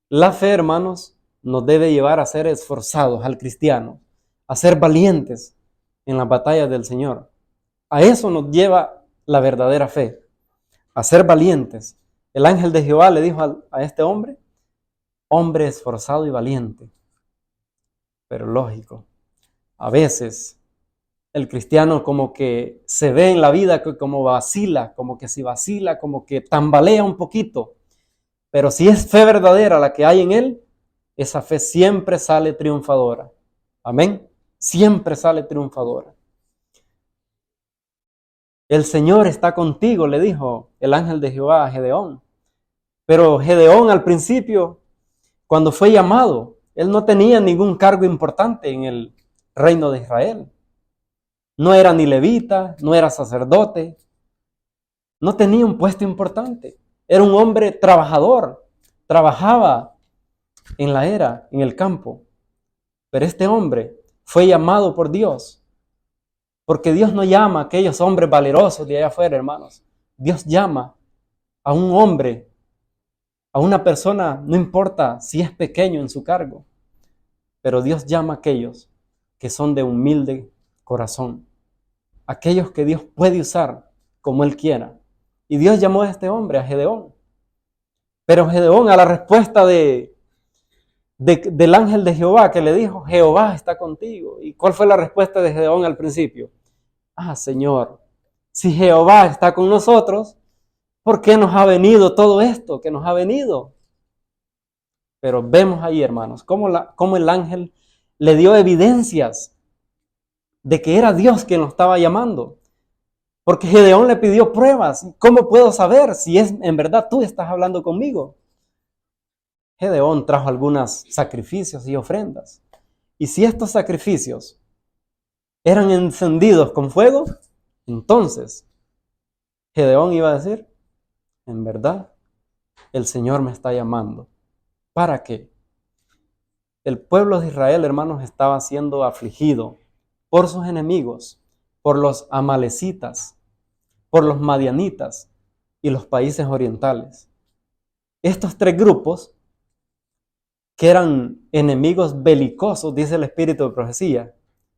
La fe, hermanos, nos debe llevar a ser esforzados al cristiano, a ser valientes en las batallas del Señor. A eso nos lleva la verdadera fe, a ser valientes. El ángel de Jehová le dijo a este hombre, hombre esforzado y valiente. Pero lógico, a veces el cristiano como que se ve en la vida como vacila, como que si vacila, como que tambalea un poquito. Pero si es fe verdadera la que hay en él, esa fe siempre sale triunfadora. Amén. Siempre sale triunfadora. El Señor está contigo, le dijo el ángel de Jehová a Gedeón. Pero Gedeón al principio, cuando fue llamado, él no tenía ningún cargo importante en el reino de Israel. No era ni levita, no era sacerdote, no tenía un puesto importante. Era un hombre trabajador, trabajaba en la era, en el campo. Pero este hombre fue llamado por Dios, porque Dios no llama a aquellos hombres valerosos de allá afuera, hermanos. Dios llama a un hombre, a una persona, no importa si es pequeño en su cargo, pero Dios llama a aquellos que son de humilde corazón, aquellos que Dios puede usar como Él quiera. Y Dios llamó a este hombre, a Gedeón. Pero Gedeón, a la respuesta del ángel de Jehová que le dijo, Jehová está contigo. ¿Y cuál fue la respuesta de Gedeón al principio? Señor, si Jehová está con nosotros, ¿por qué nos ha venido todo esto que nos ha venido? Pero vemos ahí, hermanos, cómo el ángel le dio evidencias de que era Dios quien lo estaba llamando. Porque Gedeón le pidió pruebas. ¿Cómo puedo saber si es en verdad tú estás hablando conmigo? Gedeón trajo algunos sacrificios y ofrendas. Y si estos sacrificios eran encendidos con fuego, entonces Gedeón iba a decir, en verdad, el Señor me está llamando. ¿Para qué? El pueblo de Israel, hermanos, estaba siendo afligido por sus enemigos, por los amalecitas, por los madianitas y los países orientales. Estos tres grupos, que eran enemigos belicosos, dice el espíritu de profecía,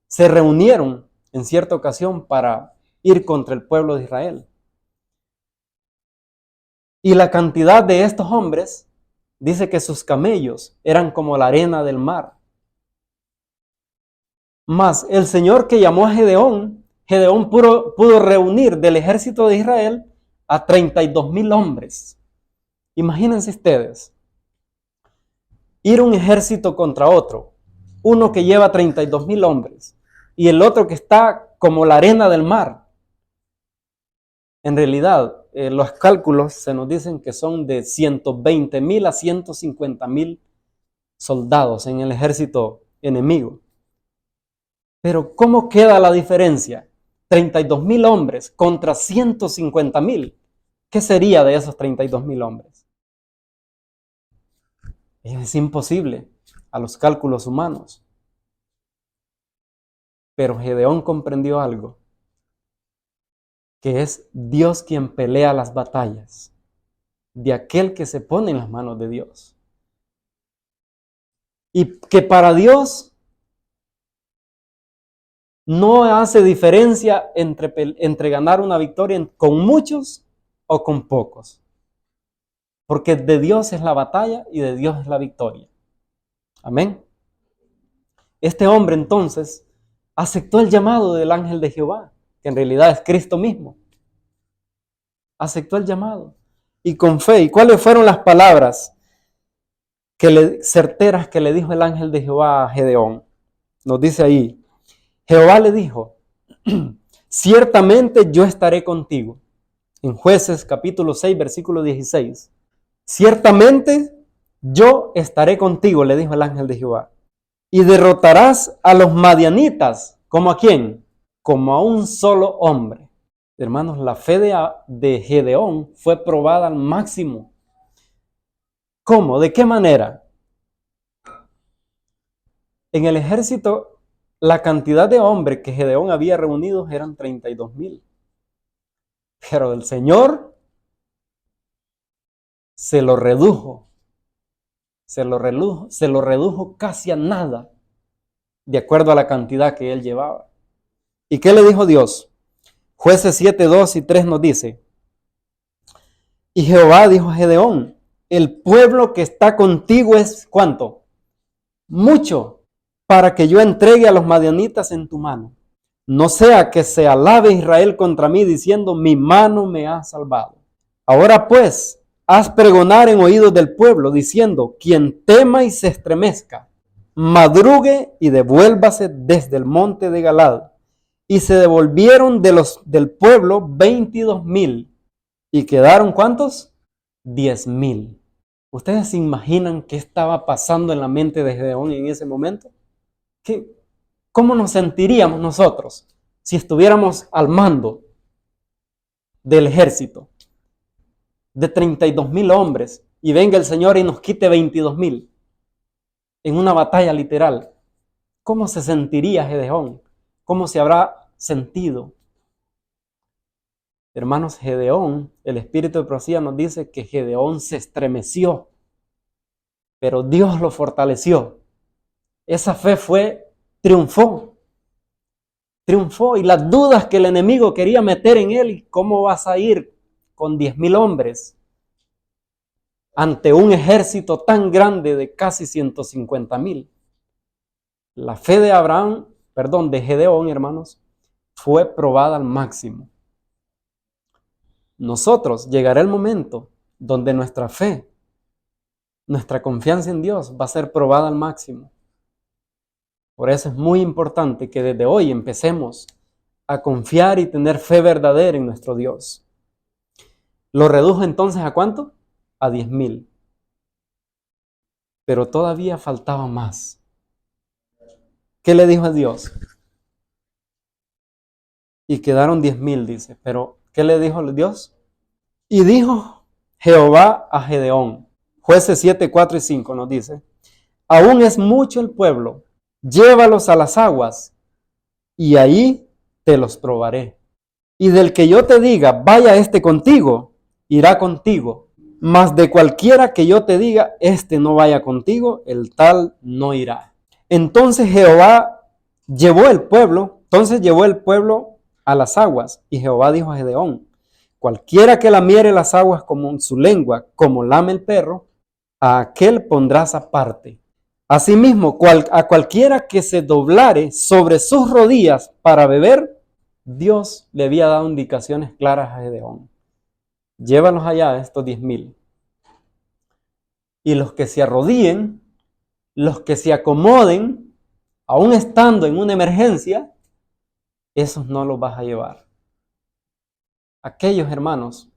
se reunieron en cierta ocasión para ir contra el pueblo de Israel. Y la cantidad de estos hombres Dice que sus camellos eran como la arena del mar. Mas el Señor que llamó a Gedeón, Gedeón pudo reunir del ejército de Israel a 32,000 hombres. Imagínense ustedes, ir un ejército contra otro, uno que lleva 32,000 hombres y el otro que está como la arena del mar. En realidad, los cálculos se nos dicen que son de 120,000 a 150,000 soldados en el ejército enemigo. Pero ¿cómo queda la diferencia? 32,000 hombres contra 150,000. ¿Qué sería de esos 32,000 hombres? Es imposible a los cálculos humanos. Pero Gedeón comprendió algo, que es Dios quien pelea las batallas de aquel que se pone en las manos de Dios. Y que para Dios no hace diferencia entre ganar una victoria con muchos o con pocos. Porque de Dios es la batalla y de Dios es la victoria. Amén. Este hombre entonces aceptó el llamado del ángel de Jehová, que en realidad es Cristo mismo. Aceptó el llamado y con fe. ¿Y cuáles fueron las palabras certeras que le dijo el ángel de Jehová a Gedeón? Nos dice ahí, Jehová le dijo, ciertamente yo estaré contigo. En Jueces capítulo 6, versículo 16. Ciertamente yo estaré contigo, le dijo el ángel de Jehová. Y derrotarás a los madianitas. ¿Como a quién? Como a un solo hombre. Hermanos, la fe de Gedeón fue probada al máximo. ¿Cómo? ¿De qué manera? En el ejército, la cantidad de hombres que Gedeón había reunido eran 32,000. Pero el Señor se lo redujo casi a nada, de acuerdo a la cantidad que él llevaba. ¿Y qué le dijo Dios? Jueces 7, 2 y 3 nos dice, y Jehová dijo a Gedeón, el pueblo que está contigo es ¿cuánto? Mucho, para que yo entregue a los madianitas en tu mano. No sea que se alabe Israel contra mí diciendo, mi mano me ha salvado. Ahora pues, haz pregonar en oídos del pueblo diciendo, quien tema y se estremezca, madrugue y devuélvase desde el monte de Galad. Y se devolvieron del pueblo 22,000. ¿Y quedaron cuántos? 10,000. ¿Ustedes se imaginan qué estaba pasando en la mente de Gedeón en ese momento? ¿Cómo nos sentiríamos nosotros si estuviéramos al mando del ejército de 32,000 hombres y venga el Señor y nos quite 22,000 en una batalla literal? ¿Cómo se sentiría Gedeón? ¿Cómo se habrá sentido? Hermanos, Gedeón, el espíritu de profecía nos dice que Gedeón se estremeció, pero Dios lo fortaleció. Esa fe triunfó y las dudas que el enemigo quería meter en él, ¿cómo vas a ir con 10,000 hombres ante un ejército tan grande de casi 150,000? La fe de Gedeón, hermanos, fue probada al máximo. Nosotros llegará el momento donde nuestra fe, nuestra confianza en Dios va a ser probada al máximo. Por eso es muy importante que desde hoy empecemos a confiar y tener fe verdadera en nuestro Dios. ¿Lo redujo entonces a cuánto? A 10,000. Pero todavía faltaba más. ¿Qué le dijo a Dios? Y quedaron 10,000, dice. Pero, ¿qué le dijo Dios? Y dijo Jehová a Gedeón. Jueces 7, 4 y 5 nos dice. Aún es mucho el pueblo. Llévalos a las aguas y ahí te los probaré. Y del que yo te diga, vaya contigo, irá contigo. Mas de cualquiera que yo te diga, no vaya contigo, el tal no irá. Entonces llevó el pueblo a las aguas. Y Jehová dijo a Gedeón, cualquiera que lamiere las aguas como en su lengua, como lame el perro, a aquel pondrás aparte. Asimismo, a cualquiera que se doblare sobre sus rodillas para beber, Dios le había dado indicaciones claras a Gedeón. Llévalos allá, estos 10,000. Y los que se arrodillen, los que se acomoden, aún estando en una emergencia, esos no los vas a llevar. Aquellos hermanos,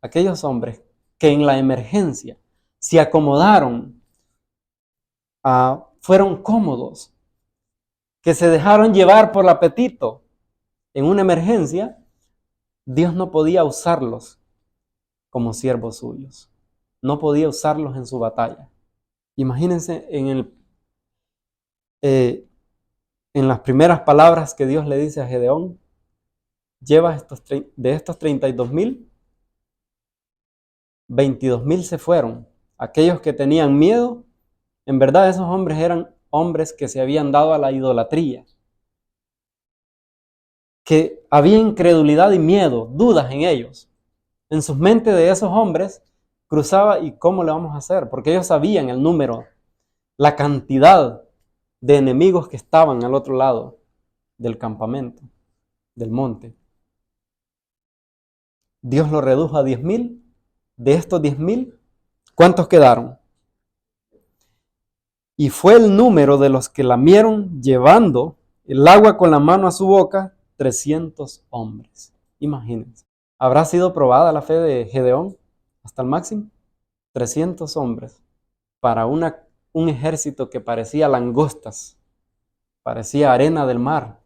aquellos hombres que en la emergencia se acomodaron, fueron cómodos, que se dejaron llevar por el apetito en una emergencia, Dios no podía usarlos como siervos suyos. No podía usarlos en su batalla. Imagínense en las primeras palabras que Dios le dice a Gedeón: lleva de estos 32,000, 22,000 se fueron. Aquellos que tenían miedo, en verdad esos hombres eran hombres que se habían dado a la idolatría, que había incredulidad y miedo, dudas en ellos. En sus mentes de esos hombres cruzaba: ¿y cómo le vamos a hacer? Porque ellos sabían el número, la cantidad de enemigos que estaban al otro lado del campamento, del monte. Dios lo redujo a 10,000. De estos 10,000, ¿cuántos quedaron? Y fue el número de los que lamieron llevando el agua con la mano a su boca, 300 hombres. Imagínense. ¿Habrá sido probada la fe de Gedeón hasta el máximo? 300 hombres para un ejército que parecía langostas, parecía arena del mar,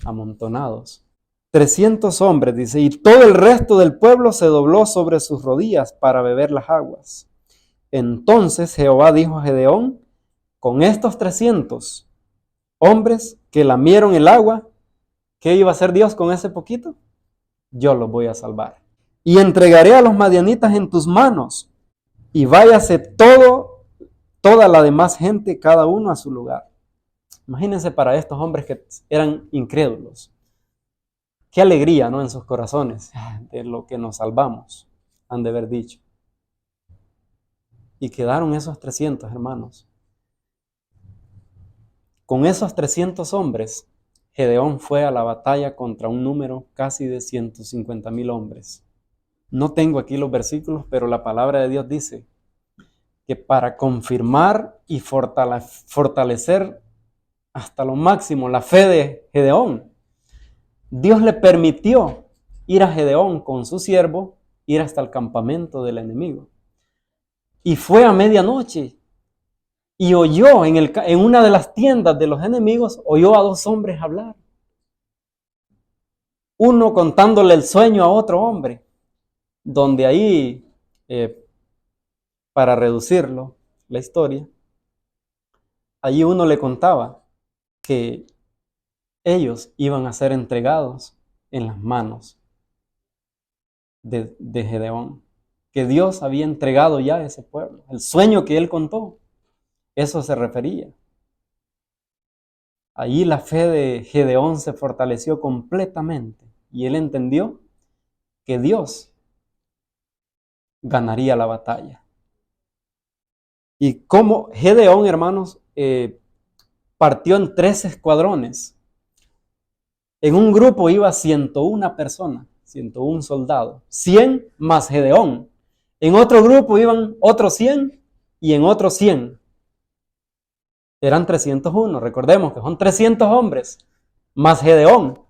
amontonados. 300 hombres, dice, y todo el resto del pueblo se dobló sobre sus rodillas para beber las aguas. Entonces Jehová dijo a Gedeón: con estos 300 hombres que lamieron el agua, ¿qué iba a hacer Dios con ese poquito? Yo los voy a salvar. Y entregaré a los madianitas en tus manos, y váyase toda la demás gente, cada uno a su lugar. Imagínense para estos hombres que eran incrédulos. Qué alegría, ¿no? En sus corazones, de lo que nos salvamos, han de haber dicho. Y quedaron esos 300 hermanos. Con esos 300 hombres, Gedeón fue a la batalla contra un número casi de 150,000 hombres. No tengo aquí los versículos, pero la palabra de Dios dice que para confirmar y fortalecer hasta lo máximo la fe de Gedeón, Dios le permitió ir a Gedeón con su siervo, ir hasta el campamento del enemigo. Y fue a medianoche y oyó en una de las tiendas de los enemigos, oyó a 2 hombres hablar. Uno contándole el sueño a otro hombre, donde ahí, para reducirlo, la historia, allí uno le contaba que ellos iban a ser entregados en las manos de Gedeón, que Dios había entregado ya a ese pueblo. El sueño que él contó, eso se refería. Allí la fe de Gedeón se fortaleció completamente y él entendió que Dios ganaría la batalla. Y como Gedeón, hermanos, partió en 3 escuadrones. En un grupo iba 101 personas, 101 soldados, 100 más Gedeón. En otro grupo iban otros 100 y en otros 100. Eran 301, recordemos que son 300 hombres más Gedeón.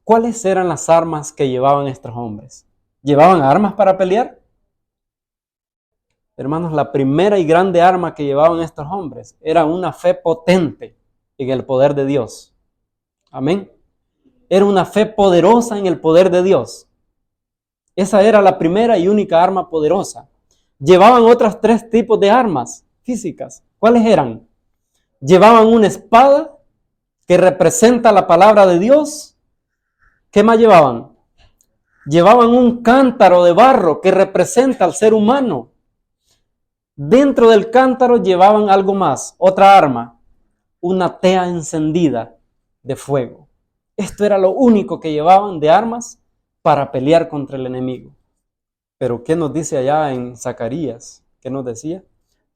¿Cuáles eran las armas que llevaban estos hombres? ¿Llevaban armas para pelear? Hermanos, la primera y grande arma que llevaban estos hombres era una fe potente en el poder de Dios. Amén. Era una fe poderosa en el poder de Dios. Esa era la primera y única arma poderosa. Llevaban otros 3 tipos de armas físicas. ¿Cuáles eran? Llevaban una espada que representa la palabra de Dios. ¿Qué más llevaban? Llevaban un cántaro de barro que representa al ser humano. Dentro del cántaro llevaban algo más, otra arma, una tea encendida de fuego. Esto era lo único que llevaban de armas para pelear contra el enemigo. Pero ¿qué nos dice allá en Zacarías? ¿Qué nos decía?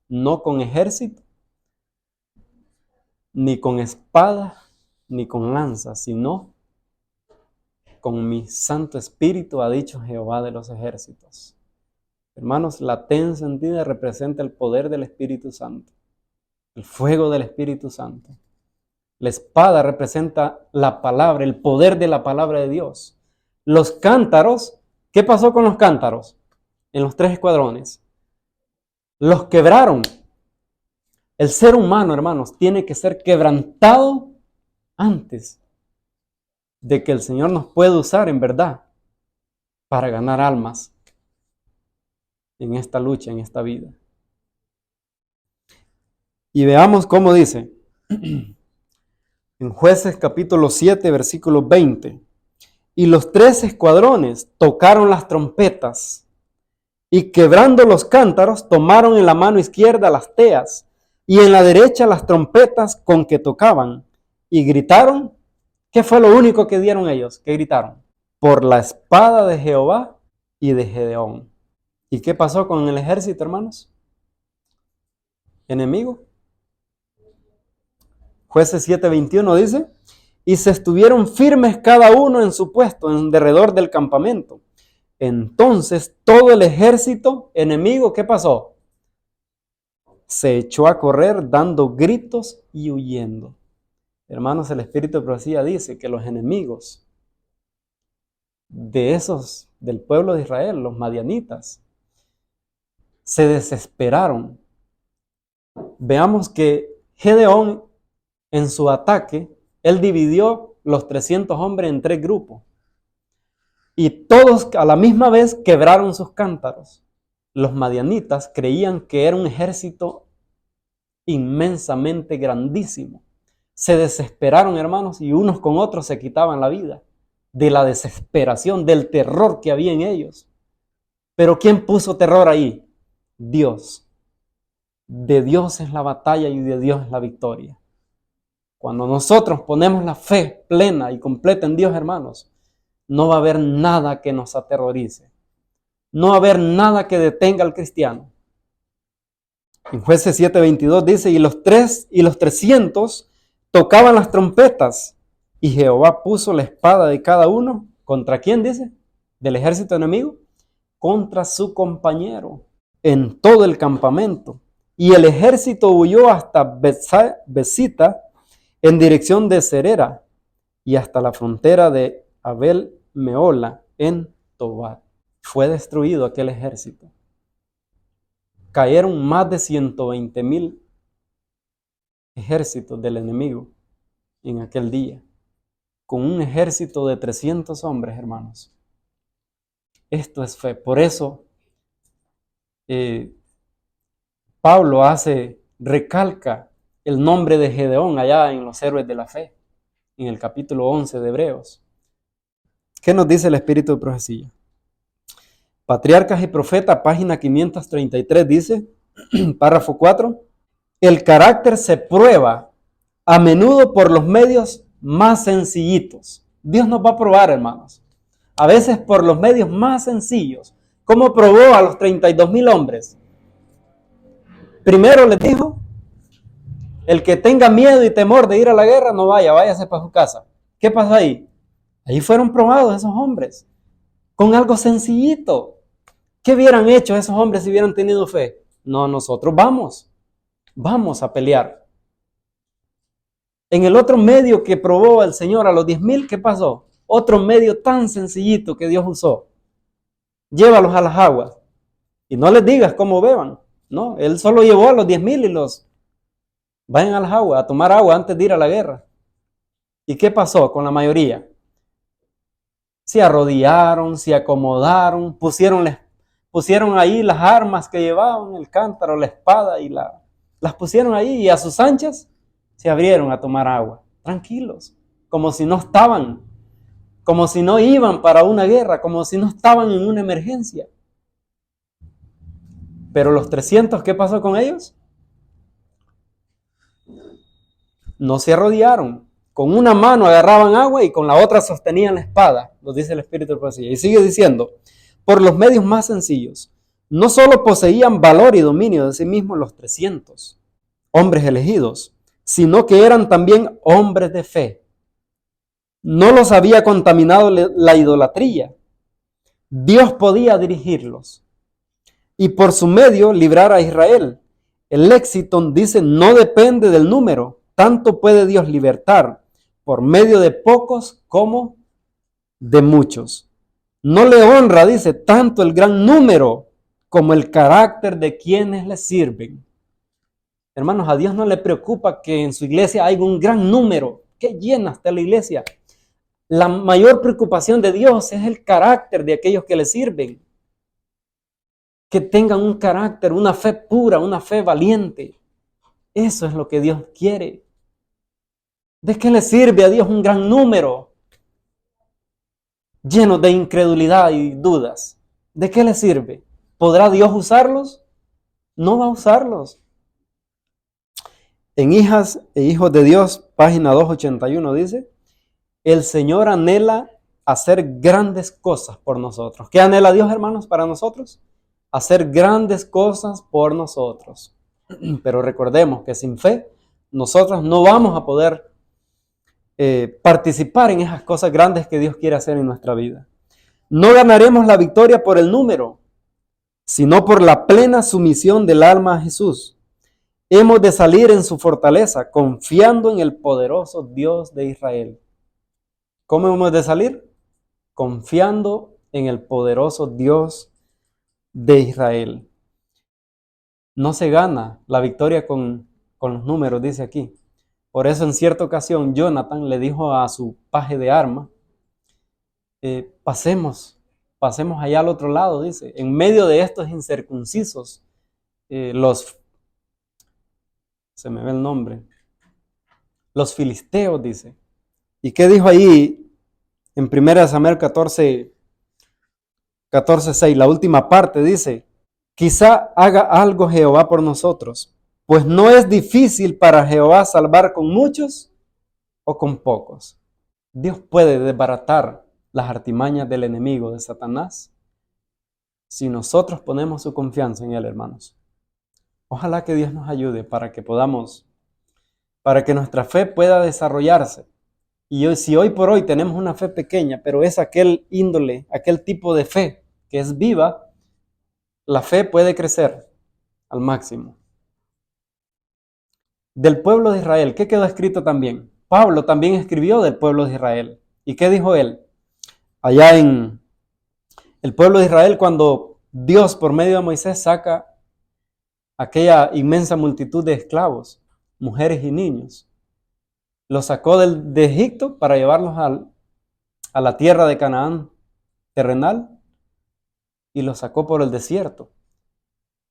No con ejército, ni con espada, ni con lanza, sino con mi Santo Espíritu, ha dicho Jehová de los ejércitos. Hermanos, la T encendida representa el poder del Espíritu Santo, el fuego del Espíritu Santo. La espada representa la palabra, el poder de la palabra de Dios. Los cántaros, ¿qué pasó con los cántaros? En los 3 escuadrones. Los quebraron. El ser humano, hermanos, tiene que ser quebrantado antes de que el Señor nos pueda usar en verdad para ganar almas en esta lucha, en esta vida. Y veamos cómo dice en Jueces capítulo 7, versículo 20. Y los 3 escuadrones tocaron las trompetas y quebrando los cántaros tomaron en la mano izquierda las teas y en la derecha las trompetas con que tocaban y gritaron. ¿Qué fue lo único que dieron ellos? ¿Qué gritaron? Por la espada de Jehová y de Gedeón. ¿Y qué pasó con el ejército, hermanos? Enemigo. Jueces 7:21 dice, y se estuvieron firmes cada uno en su puesto, en derredor del campamento. Entonces todo el ejército enemigo, ¿qué pasó? Se echó a correr dando gritos y huyendo. Hermanos, el Espíritu de Profecía dice que los enemigos de esos, del pueblo de Israel, los madianitas, se desesperaron. Veamos que Gedeón, en su ataque, él dividió los 300 hombres en 3 grupos. Y todos a la misma vez quebraron sus cántaros. Los madianitas creían que era un ejército inmensamente grandísimo. Se desesperaron, hermanos, y unos con otros se quitaban la vida de la desesperación, del terror que había en ellos. Pero ¿quién puso terror ahí? Dios. De Dios es la batalla y de Dios es la victoria. Cuando nosotros ponemos la fe plena y completa en Dios, hermanos, no va a haber nada que nos aterrorice. No va a haber nada que detenga al cristiano. En Jueces 7:22 dice, y los 300 tocaban las trompetas, y Jehová puso la espada de cada uno. ¿Contra quién dice? ¿Del ejército enemigo? Contra su compañero, en todo el campamento. Y el ejército huyó hasta Besita, en dirección de Serera, y hasta la frontera de Abel Meola, en Tobat. Fue destruido aquel ejército. Cayeron más de 120,000 ejércitos del enemigo en aquel día, con un ejército de 300 hombres, hermanos. Esto es fe. Por eso Pablo recalca el nombre de Gedeón allá en los héroes de la fe, en el capítulo 11 de Hebreos. ¿Qué nos dice el Espíritu de Profecía? Patriarcas y Profetas, página 533, dice, párrafo 4, el carácter se prueba a menudo por los medios más sencillitos. Dios nos va a probar, hermanos, a veces por los medios más sencillos. ¿Cómo probó a los 32,000 hombres? Primero les dijo, el que tenga miedo y temor de ir a la guerra, no vaya, váyase para su casa. ¿Qué pasó ahí? Ahí fueron probados esos hombres, con algo sencillito. ¿Qué hubieran hecho esos hombres si hubieran tenido fe? No, nosotros vamos a pelear. En el otro medio que probó el Señor a los 10,000, ¿qué pasó? Otro medio tan sencillito que Dios usó. Llévalos a las aguas y no les digas cómo beban. No, Él solo llevó a los 10,000 y los vayan a las aguas, a tomar agua antes de ir a la guerra. ¿Y qué pasó con la mayoría? Se arrodillaron, se acomodaron, pusieron ahí las armas que llevaban, el cántaro, la espada, y las pusieron ahí y a sus anchas se abrieron a tomar agua, tranquilos, como si no estaban, como si no iban para una guerra, como si no estaban en una emergencia. Pero los 300, ¿qué pasó con ellos? No se arrodillaron. Con una mano agarraban agua y con la otra sostenían la espada, lo dice el Espíritu de Profecía. Y sigue diciendo, por los medios más sencillos. No solo poseían valor y dominio de sí mismos los 300 hombres elegidos, sino que eran también hombres de fe. No los había contaminado la idolatría. Dios podía dirigirlos y por su medio librar a Israel. El éxito, dice, no depende del número. Tanto puede Dios libertar por medio de pocos como de muchos. No le honra, dice, tanto el gran número como el carácter de quienes le sirven. Hermanos, a Dios no le preocupa que en su iglesia haya un gran número, que llena hasta la iglesia. La mayor preocupación de Dios es el carácter de aquellos que le sirven. Que tengan un carácter, una fe pura, una fe valiente. Eso es lo que Dios quiere. ¿De qué le sirve a Dios un gran número lleno de incredulidad y dudas? ¿De qué le sirve? ¿Podrá Dios usarlos? No va a usarlos. En Hijas e Hijos de Dios, página 281 dice, el Señor anhela hacer grandes cosas por nosotros. ¿Qué anhela Dios, hermanos, para nosotros? Hacer grandes cosas por nosotros. Pero recordemos que sin fe nosotros no vamos a poder participar en esas cosas grandes que Dios quiere hacer en nuestra vida. No ganaremos la victoria por el número, sino por la plena sumisión del alma a Jesús. Hemos de salir en su fortaleza, confiando en el poderoso Dios de Israel. ¿Cómo hemos de salir? Confiando en el poderoso Dios de Israel. No se gana la victoria con los números, dice aquí. Por eso en cierta ocasión Jonathan le dijo a su paje de arma, pasemos allá al otro lado, dice, en medio de estos incircuncisos, se me ve el nombre, los filisteos, dice. ¿Y qué dijo ahí en 1 Samuel 14:6? La última parte dice, quizá haga algo Jehová por nosotros, pues no es difícil para Jehová salvar con muchos o con pocos. Dios puede desbaratar las artimañas del enemigo, de Satanás, si nosotros ponemos su confianza en él, hermanos. Ojalá que Dios nos ayude para que nuestra fe pueda desarrollarse. Y si hoy por hoy tenemos una fe pequeña, pero es aquel índole, aquel tipo de fe que es viva, la fe puede crecer al máximo. Del pueblo de Israel, ¿qué quedó escrito también? Pablo también escribió del pueblo de Israel. ¿Y qué dijo él? Allá en el pueblo de Israel, cuando Dios por medio de Moisés saca aquella inmensa multitud de esclavos, mujeres y niños, los sacó de Egipto para llevarlos a la tierra de Canaán terrenal y los sacó por el desierto.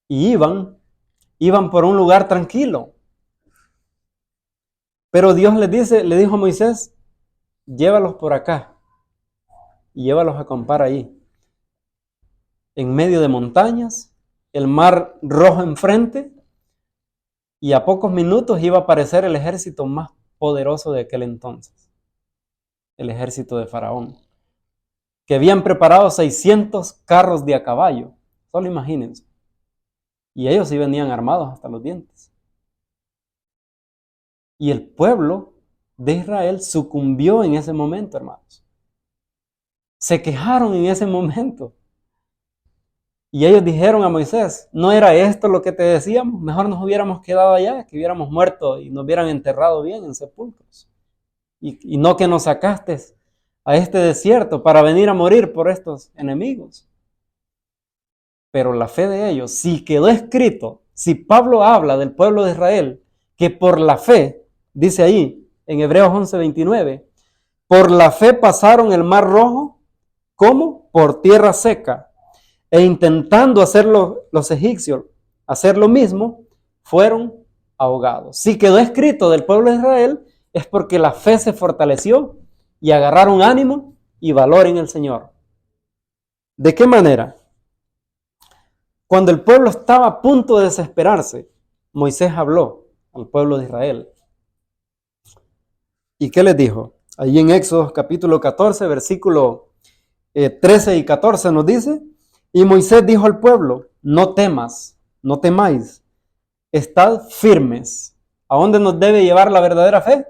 Y iban por un lugar tranquilo. Pero Dios le dijo a Moisés, llévalos por acá y llévalos a acampar ahí, en medio de montañas, el mar rojo enfrente, y a pocos minutos iba a aparecer el ejército más poderoso de aquel entonces, el ejército de Faraón, que habían preparado 600 carros de a caballo, solo imagínense, y ellos sí venían armados hasta los dientes. Y el pueblo de Israel sucumbió en ese momento, hermanos. Se quejaron en ese momento. Y ellos dijeron a Moisés, ¿no era esto lo que te decíamos? Mejor nos hubiéramos quedado allá, que hubiéramos muerto y nos hubieran enterrado bien en sepulcros. Y no que nos sacaste a este desierto para venir a morir por estos enemigos. Pero la fe de ellos, si quedó escrito, si Pablo habla del pueblo de Israel, que por la fe, dice ahí en Hebreos 11:29, por la fe pasaron el mar rojo, ¿cómo? Por tierra seca. E intentando hacerlo los egipcios, hacer lo mismo, fueron ahogados. Si quedó escrito del pueblo de Israel, es porque la fe se fortaleció y agarraron ánimo y valor en el Señor. ¿De qué manera? Cuando el pueblo estaba a punto de desesperarse, Moisés habló al pueblo de Israel. ¿Y qué les dijo? Allí en Éxodo capítulo 14, versículo 13 y 14 nos dice, Y Moisés dijo al pueblo, no temas, no temáis, estad firmes. ¿A dónde nos debe llevar la verdadera fe?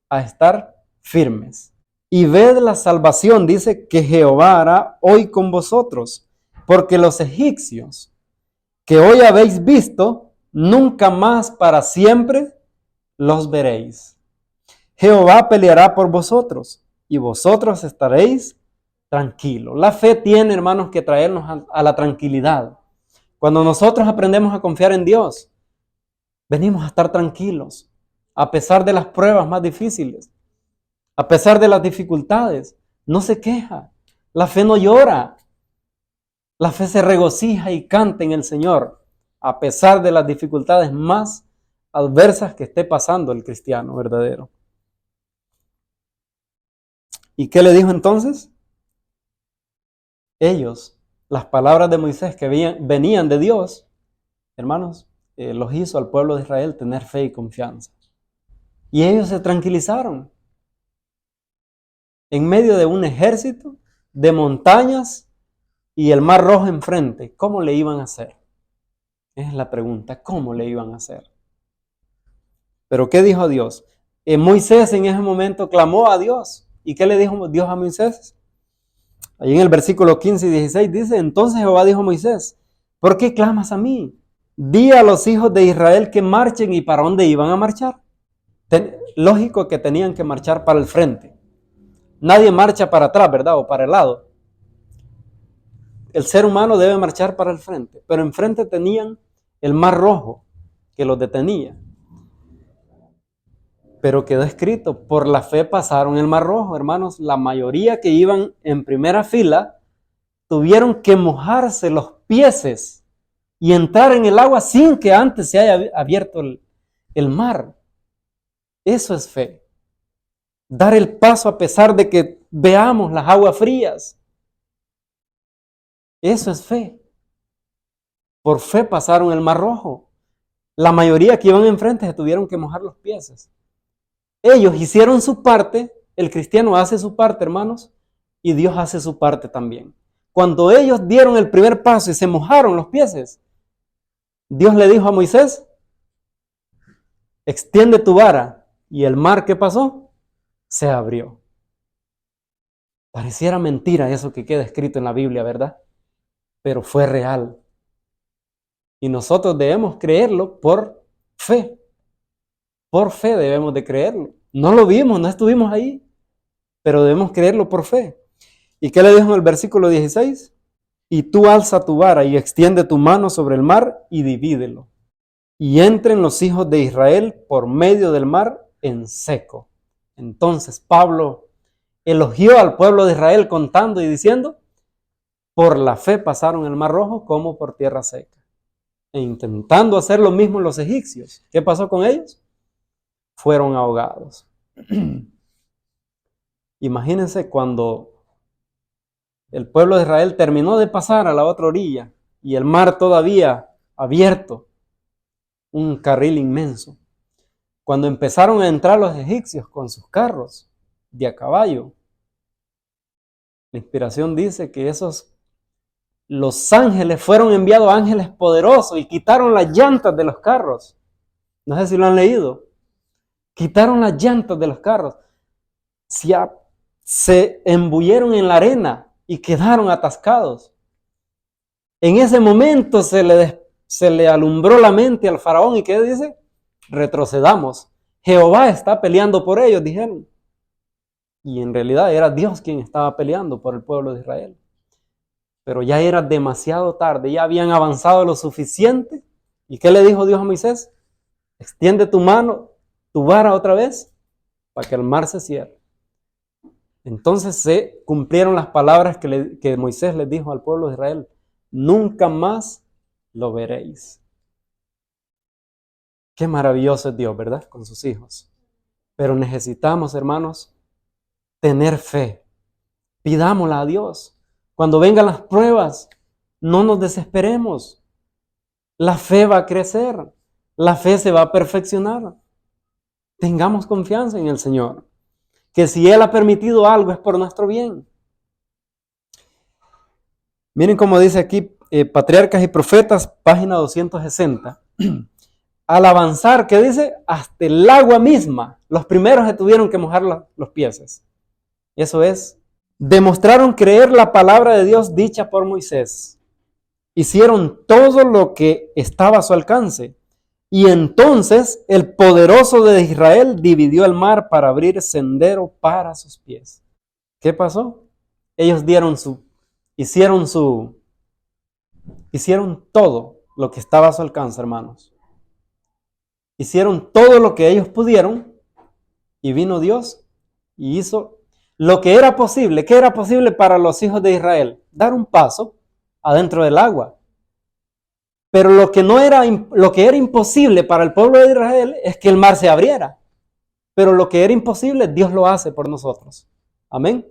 A estar firmes. Y ved la salvación, dice, que Jehová hará hoy con vosotros, porque los egipcios que hoy habéis visto, nunca más para siempre los veréis. Jehová peleará por vosotros y vosotros estaréis tranquilos. La fe tiene, hermanos, que traernos a la tranquilidad. Cuando nosotros aprendemos a confiar en Dios, venimos a estar tranquilos, a pesar de las pruebas más difíciles, a pesar de las dificultades. No se queja, la fe no llora, la fe se regocija y canta en el Señor, a pesar de las dificultades más adversas que esté pasando el cristiano verdadero. ¿Y qué le dijo entonces? Ellos, las palabras de Moisés que venían de Dios, hermanos, los hizo al pueblo de Israel tener fe y confianza. Y ellos se tranquilizaron. En medio de un ejército, de montañas y el mar rojo enfrente, ¿cómo le iban a hacer? Esa es la pregunta, ¿cómo le iban a hacer? Pero ¿qué dijo Dios? Moisés en ese momento clamó a Dios. ¿Y qué le dijo Dios a Moisés? Ahí en el versículo 15 y 16 dice, entonces Jehová dijo a Moisés, ¿por qué clamas a mí? Di a los hijos de Israel que marchen. ¿Y para dónde iban a marchar? Lógico que tenían que marchar para el frente. Nadie marcha para atrás, ¿verdad? O para el lado. El ser humano debe marchar para el frente. Pero enfrente tenían el mar rojo que los detenía. Pero quedó escrito, por la fe pasaron el mar rojo, hermanos. La mayoría que iban en primera fila tuvieron que mojarse los pies y entrar en el agua sin que antes se haya abierto el mar. Eso es fe. Dar el paso a pesar de que veamos las aguas frías. Eso es fe. Por fe pasaron el mar rojo. La mayoría que iban enfrente se tuvieron que mojar los pies. Ellos hicieron su parte, el cristiano hace su parte, hermanos, y Dios hace su parte también. Cuando ellos dieron el primer paso y se mojaron los pies, Dios le dijo a Moisés, extiende tu vara. Y el mar, ¿qué pasó? Se abrió. Pareciera mentira eso que queda escrito en la Biblia, ¿verdad? Pero fue real. Y nosotros debemos creerlo por fe. Por fe debemos de creerlo. No lo vimos, no estuvimos ahí, pero debemos creerlo por fe. ¿Y qué le dijo en el versículo 16? Y tú alza tu vara y extiende tu mano sobre el mar y divídelo. Y entren los hijos de Israel por medio del mar en seco. Entonces Pablo elogió al pueblo de Israel contando y diciendo, por la fe pasaron el mar rojo como por tierra seca. E intentando hacer lo mismo los egipcios. ¿Qué pasó con ellos? Fueron ahogados. Imagínense cuando el pueblo de Israel terminó de pasar a la otra orilla y el mar todavía abierto, un carril inmenso. Cuando empezaron a entrar los egipcios con sus carros de a caballo, la inspiración dice que los ángeles fueron enviados ángeles poderosos y quitaron las llantas de los carros. No sé si lo han leído. Quitaron las llantas de los carros. Se embulleron en la arena y quedaron atascados. En ese momento se le alumbró la mente al faraón y ¿qué dice? Retrocedamos. Jehová está peleando por ellos, dijeron. Y en realidad era Dios quien estaba peleando por el pueblo de Israel. Pero ya era demasiado tarde, ya habían avanzado lo suficiente. ¿Y qué le dijo Dios a Moisés? Extiende tu mano, tu vara otra vez, para que el mar se cierre. Entonces se cumplieron las palabras que Moisés les dijo al pueblo de Israel. Nunca más lo veréis. Qué maravilloso es Dios, ¿verdad? Con sus hijos. Pero necesitamos, hermanos, tener fe. Pidámosla a Dios. Cuando vengan las pruebas, no nos desesperemos. La fe va a crecer. La fe se va a perfeccionar. Tengamos confianza en el Señor. Que si Él ha permitido algo es por nuestro bien. Miren cómo dice aquí, Patriarcas y Profetas, página 260. Al avanzar, ¿qué dice? Hasta el agua misma. Los primeros se tuvieron que mojar los pies. Eso es. Demostraron creer la palabra de Dios dicha por Moisés. Hicieron todo lo que estaba a su alcance. Y entonces el poderoso de Israel dividió el mar para abrir sendero para sus pies. ¿Qué pasó? Ellos hicieron todo lo que estaba a su alcance, hermanos. Hicieron todo lo que ellos pudieron y vino Dios y hizo lo que era posible. ¿Qué era posible para los hijos de Israel? Dar un paso adentro del agua. Pero lo que era imposible para el pueblo de Israel es que el mar se abriera. Pero lo que era imposible, Dios lo hace por nosotros. Amén.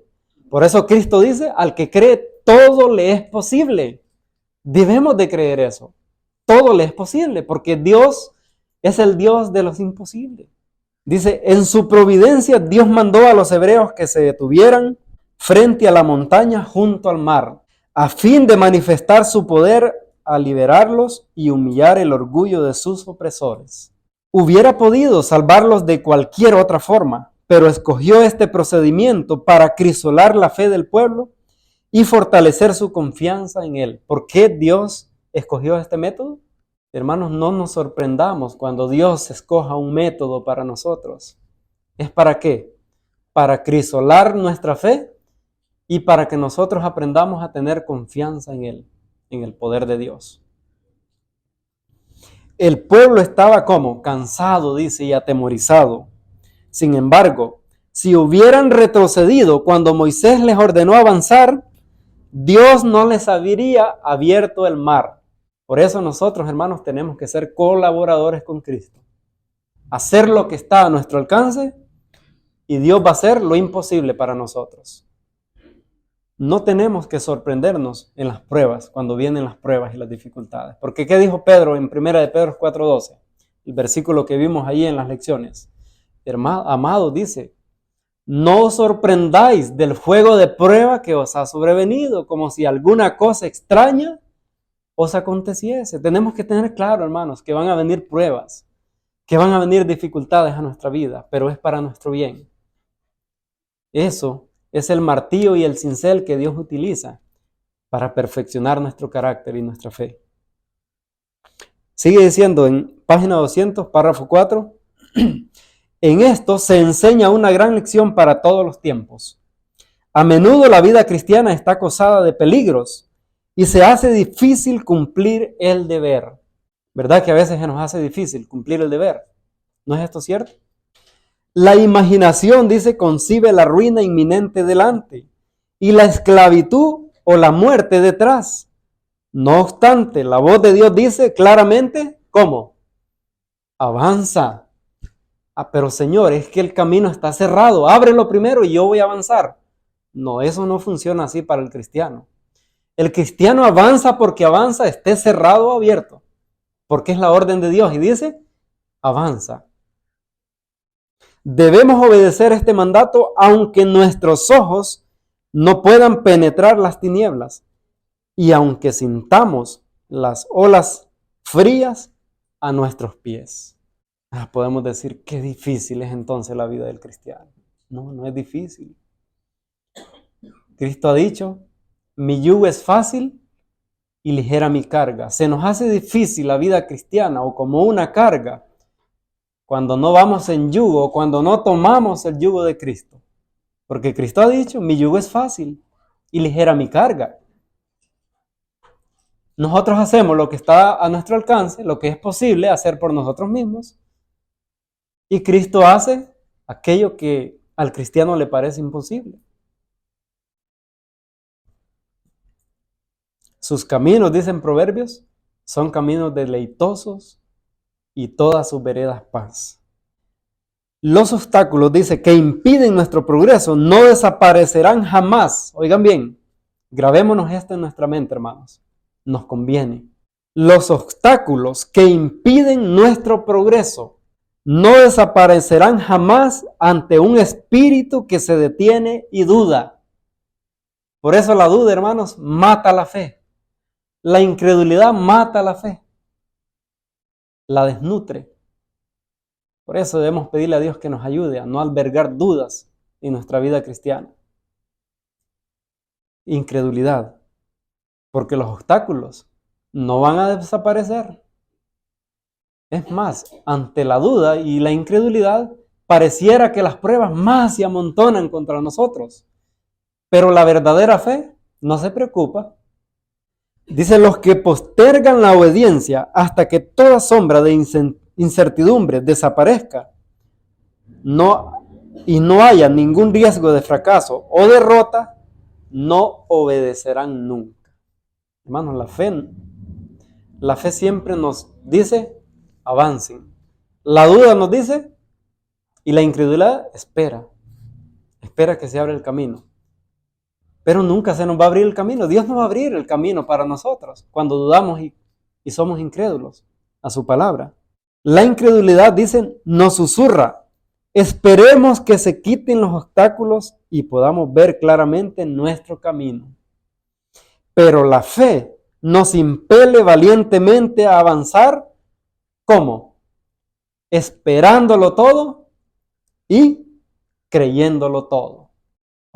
Por eso Cristo dice, al que cree, todo le es posible. Debemos de creer eso. Todo le es posible, porque Dios es el Dios de los imposibles. Dice, en su providencia Dios mandó a los hebreos que se detuvieran frente a la montaña junto al mar, a fin de manifestar su poder a liberarlos y humillar el orgullo de sus opresores. Hubiera podido salvarlos de cualquier otra forma, pero escogió este procedimiento para acrisolar la fe del pueblo y fortalecer su confianza en él. ¿Por qué Dios escogió este método? Hermanos, no nos sorprendamos cuando Dios escoja un método para nosotros. ¿Es para qué? Para acrisolar nuestra fe y para que nosotros aprendamos a tener confianza en él, en el poder de Dios. El pueblo estaba como cansado, dice, y atemorizado. Sin embargo, si hubieran retrocedido cuando Moisés les ordenó avanzar, Dios no les habría abierto el mar. Por eso nosotros, hermanos, tenemos que ser colaboradores con Cristo. Hacer lo que está a nuestro alcance y Dios va a hacer lo imposible para nosotros. No tenemos que sorprendernos en las pruebas, cuando vienen las pruebas y las dificultades. Porque ¿qué dijo Pedro en 1 de Pedro 4:12? El versículo que vimos ahí en las lecciones. Amado, dice, no os sorprendáis del fuego de prueba que os ha sobrevenido, como si alguna cosa extraña os aconteciese. Tenemos que tener claro, hermanos, que van a venir pruebas, que van a venir dificultades a nuestra vida, pero es para nuestro bien. Eso es el martillo y el cincel que Dios utiliza para perfeccionar nuestro carácter y nuestra fe. Sigue diciendo en página 200, párrafo 4, en esto se enseña una gran lección para todos los tiempos. A menudo la vida cristiana está acosada de peligros y se hace difícil cumplir el deber. ¿Verdad que a veces se nos hace difícil cumplir el deber? ¿No es esto cierto? La imaginación, dice, concibe la ruina inminente delante y la esclavitud o la muerte detrás. No obstante, la voz de Dios dice claramente, ¿cómo? Avanza. Pero Señor, es que el camino está cerrado. Ábrelo primero y yo voy a avanzar. No, eso no funciona así para el cristiano. El cristiano avanza porque avanza, esté cerrado o abierto. Porque es la orden de Dios y dice, avanza. Debemos obedecer este mandato aunque nuestros ojos no puedan penetrar las tinieblas y aunque sintamos las olas frías a nuestros pies. Podemos decir, qué difícil es entonces la vida del cristiano. No, no es difícil. Cristo ha dicho, mi yugo es fácil y ligera mi carga. Se nos hace difícil la vida cristiana o como una carga cuando no vamos en yugo, cuando no tomamos el yugo de Cristo. Porque Cristo ha dicho, mi yugo es fácil y ligera mi carga. Nosotros hacemos lo que está a nuestro alcance, lo que es posible hacer por nosotros mismos. Y Cristo hace aquello que al cristiano le parece imposible. Sus caminos, dicen Proverbios, son caminos deleitosos y todas sus veredas paz. Los obstáculos, dice, que impiden nuestro progreso no desaparecerán jamás. Oigan bien, grabémonos esto en nuestra mente, hermanos. Nos conviene. Los obstáculos que impiden nuestro progreso no desaparecerán jamás ante un espíritu que se detiene y duda. Por eso la duda, hermanos, mata la fe. La incredulidad mata la fe. La desnutre. Por eso debemos pedirle a Dios que nos ayude a no albergar dudas en nuestra vida cristiana. Incredulidad. Porque los obstáculos no van a desaparecer. Es más, ante la duda y la incredulidad, pareciera que las pruebas más se amontonan contra nosotros. Pero la verdadera fe no se preocupa. Dice, los que postergan la obediencia hasta que toda sombra de incertidumbre desaparezca y no haya ningún riesgo de fracaso o derrota, no obedecerán nunca. Hermanos, la fe siempre nos dice, avancen. La duda nos dice, y la incredulidad, espera que se abra el camino. Pero nunca se nos va a abrir el camino. Dios nos va a abrir el camino para nosotros cuando dudamos y somos incrédulos a su palabra. La incredulidad, dicen, nos susurra. Esperemos que se quiten los obstáculos y podamos ver claramente nuestro camino. Pero la fe nos impele valientemente a avanzar. ¿Cómo? Esperándolo todo y creyéndolo todo.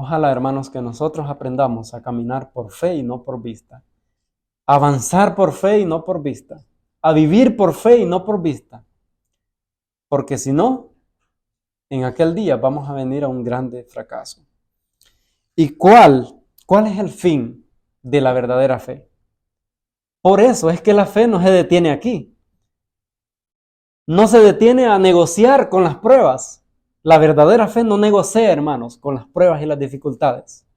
Ojalá, hermanos, que nosotros aprendamos a caminar por fe y no por vista. A avanzar por fe y no por vista. A vivir por fe y no por vista. Porque si no, en aquel día vamos a venir a un grande fracaso. ¿Y cuál es el fin de la verdadera fe? Por eso es que la fe no se detiene aquí. No se detiene a negociar con las pruebas. La verdadera fe no negocia, hermanos, con las pruebas y las dificultades.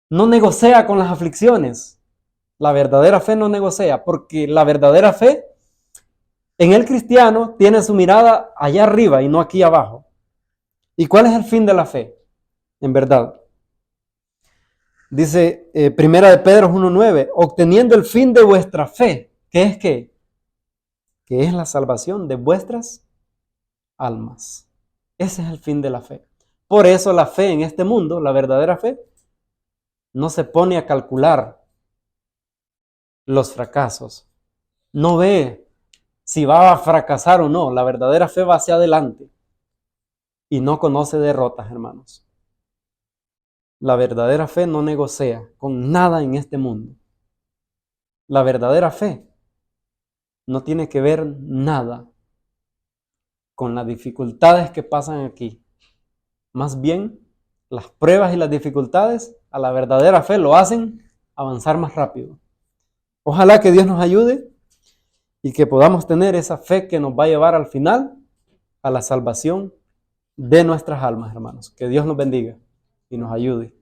No negocia con las aflicciones. La verdadera fe no negocia, porque la verdadera fe en el cristiano tiene su mirada allá arriba y no aquí abajo. ¿Y cuál es el fin de la fe? En verdad. Dice Primera de Pedro 1:9, obteniendo el fin de vuestra fe. ¿Qué es qué? Que es la salvación de vuestras almas. Ese es el fin de la fe. Por eso la fe en este mundo, la verdadera fe, no se pone a calcular los fracasos. No ve si va a fracasar o no. La verdadera fe va hacia adelante y no conoce derrotas, hermanos. La verdadera fe no negocia con nada en este mundo. La verdadera fe no tiene que ver nada con las dificultades que pasan aquí. Más bien, las pruebas y las dificultades a la verdadera fe lo hacen avanzar más rápido. Ojalá que Dios nos ayude y que podamos tener esa fe que nos va a llevar al final a la salvación de nuestras almas, hermanos. Que Dios nos bendiga y nos ayude.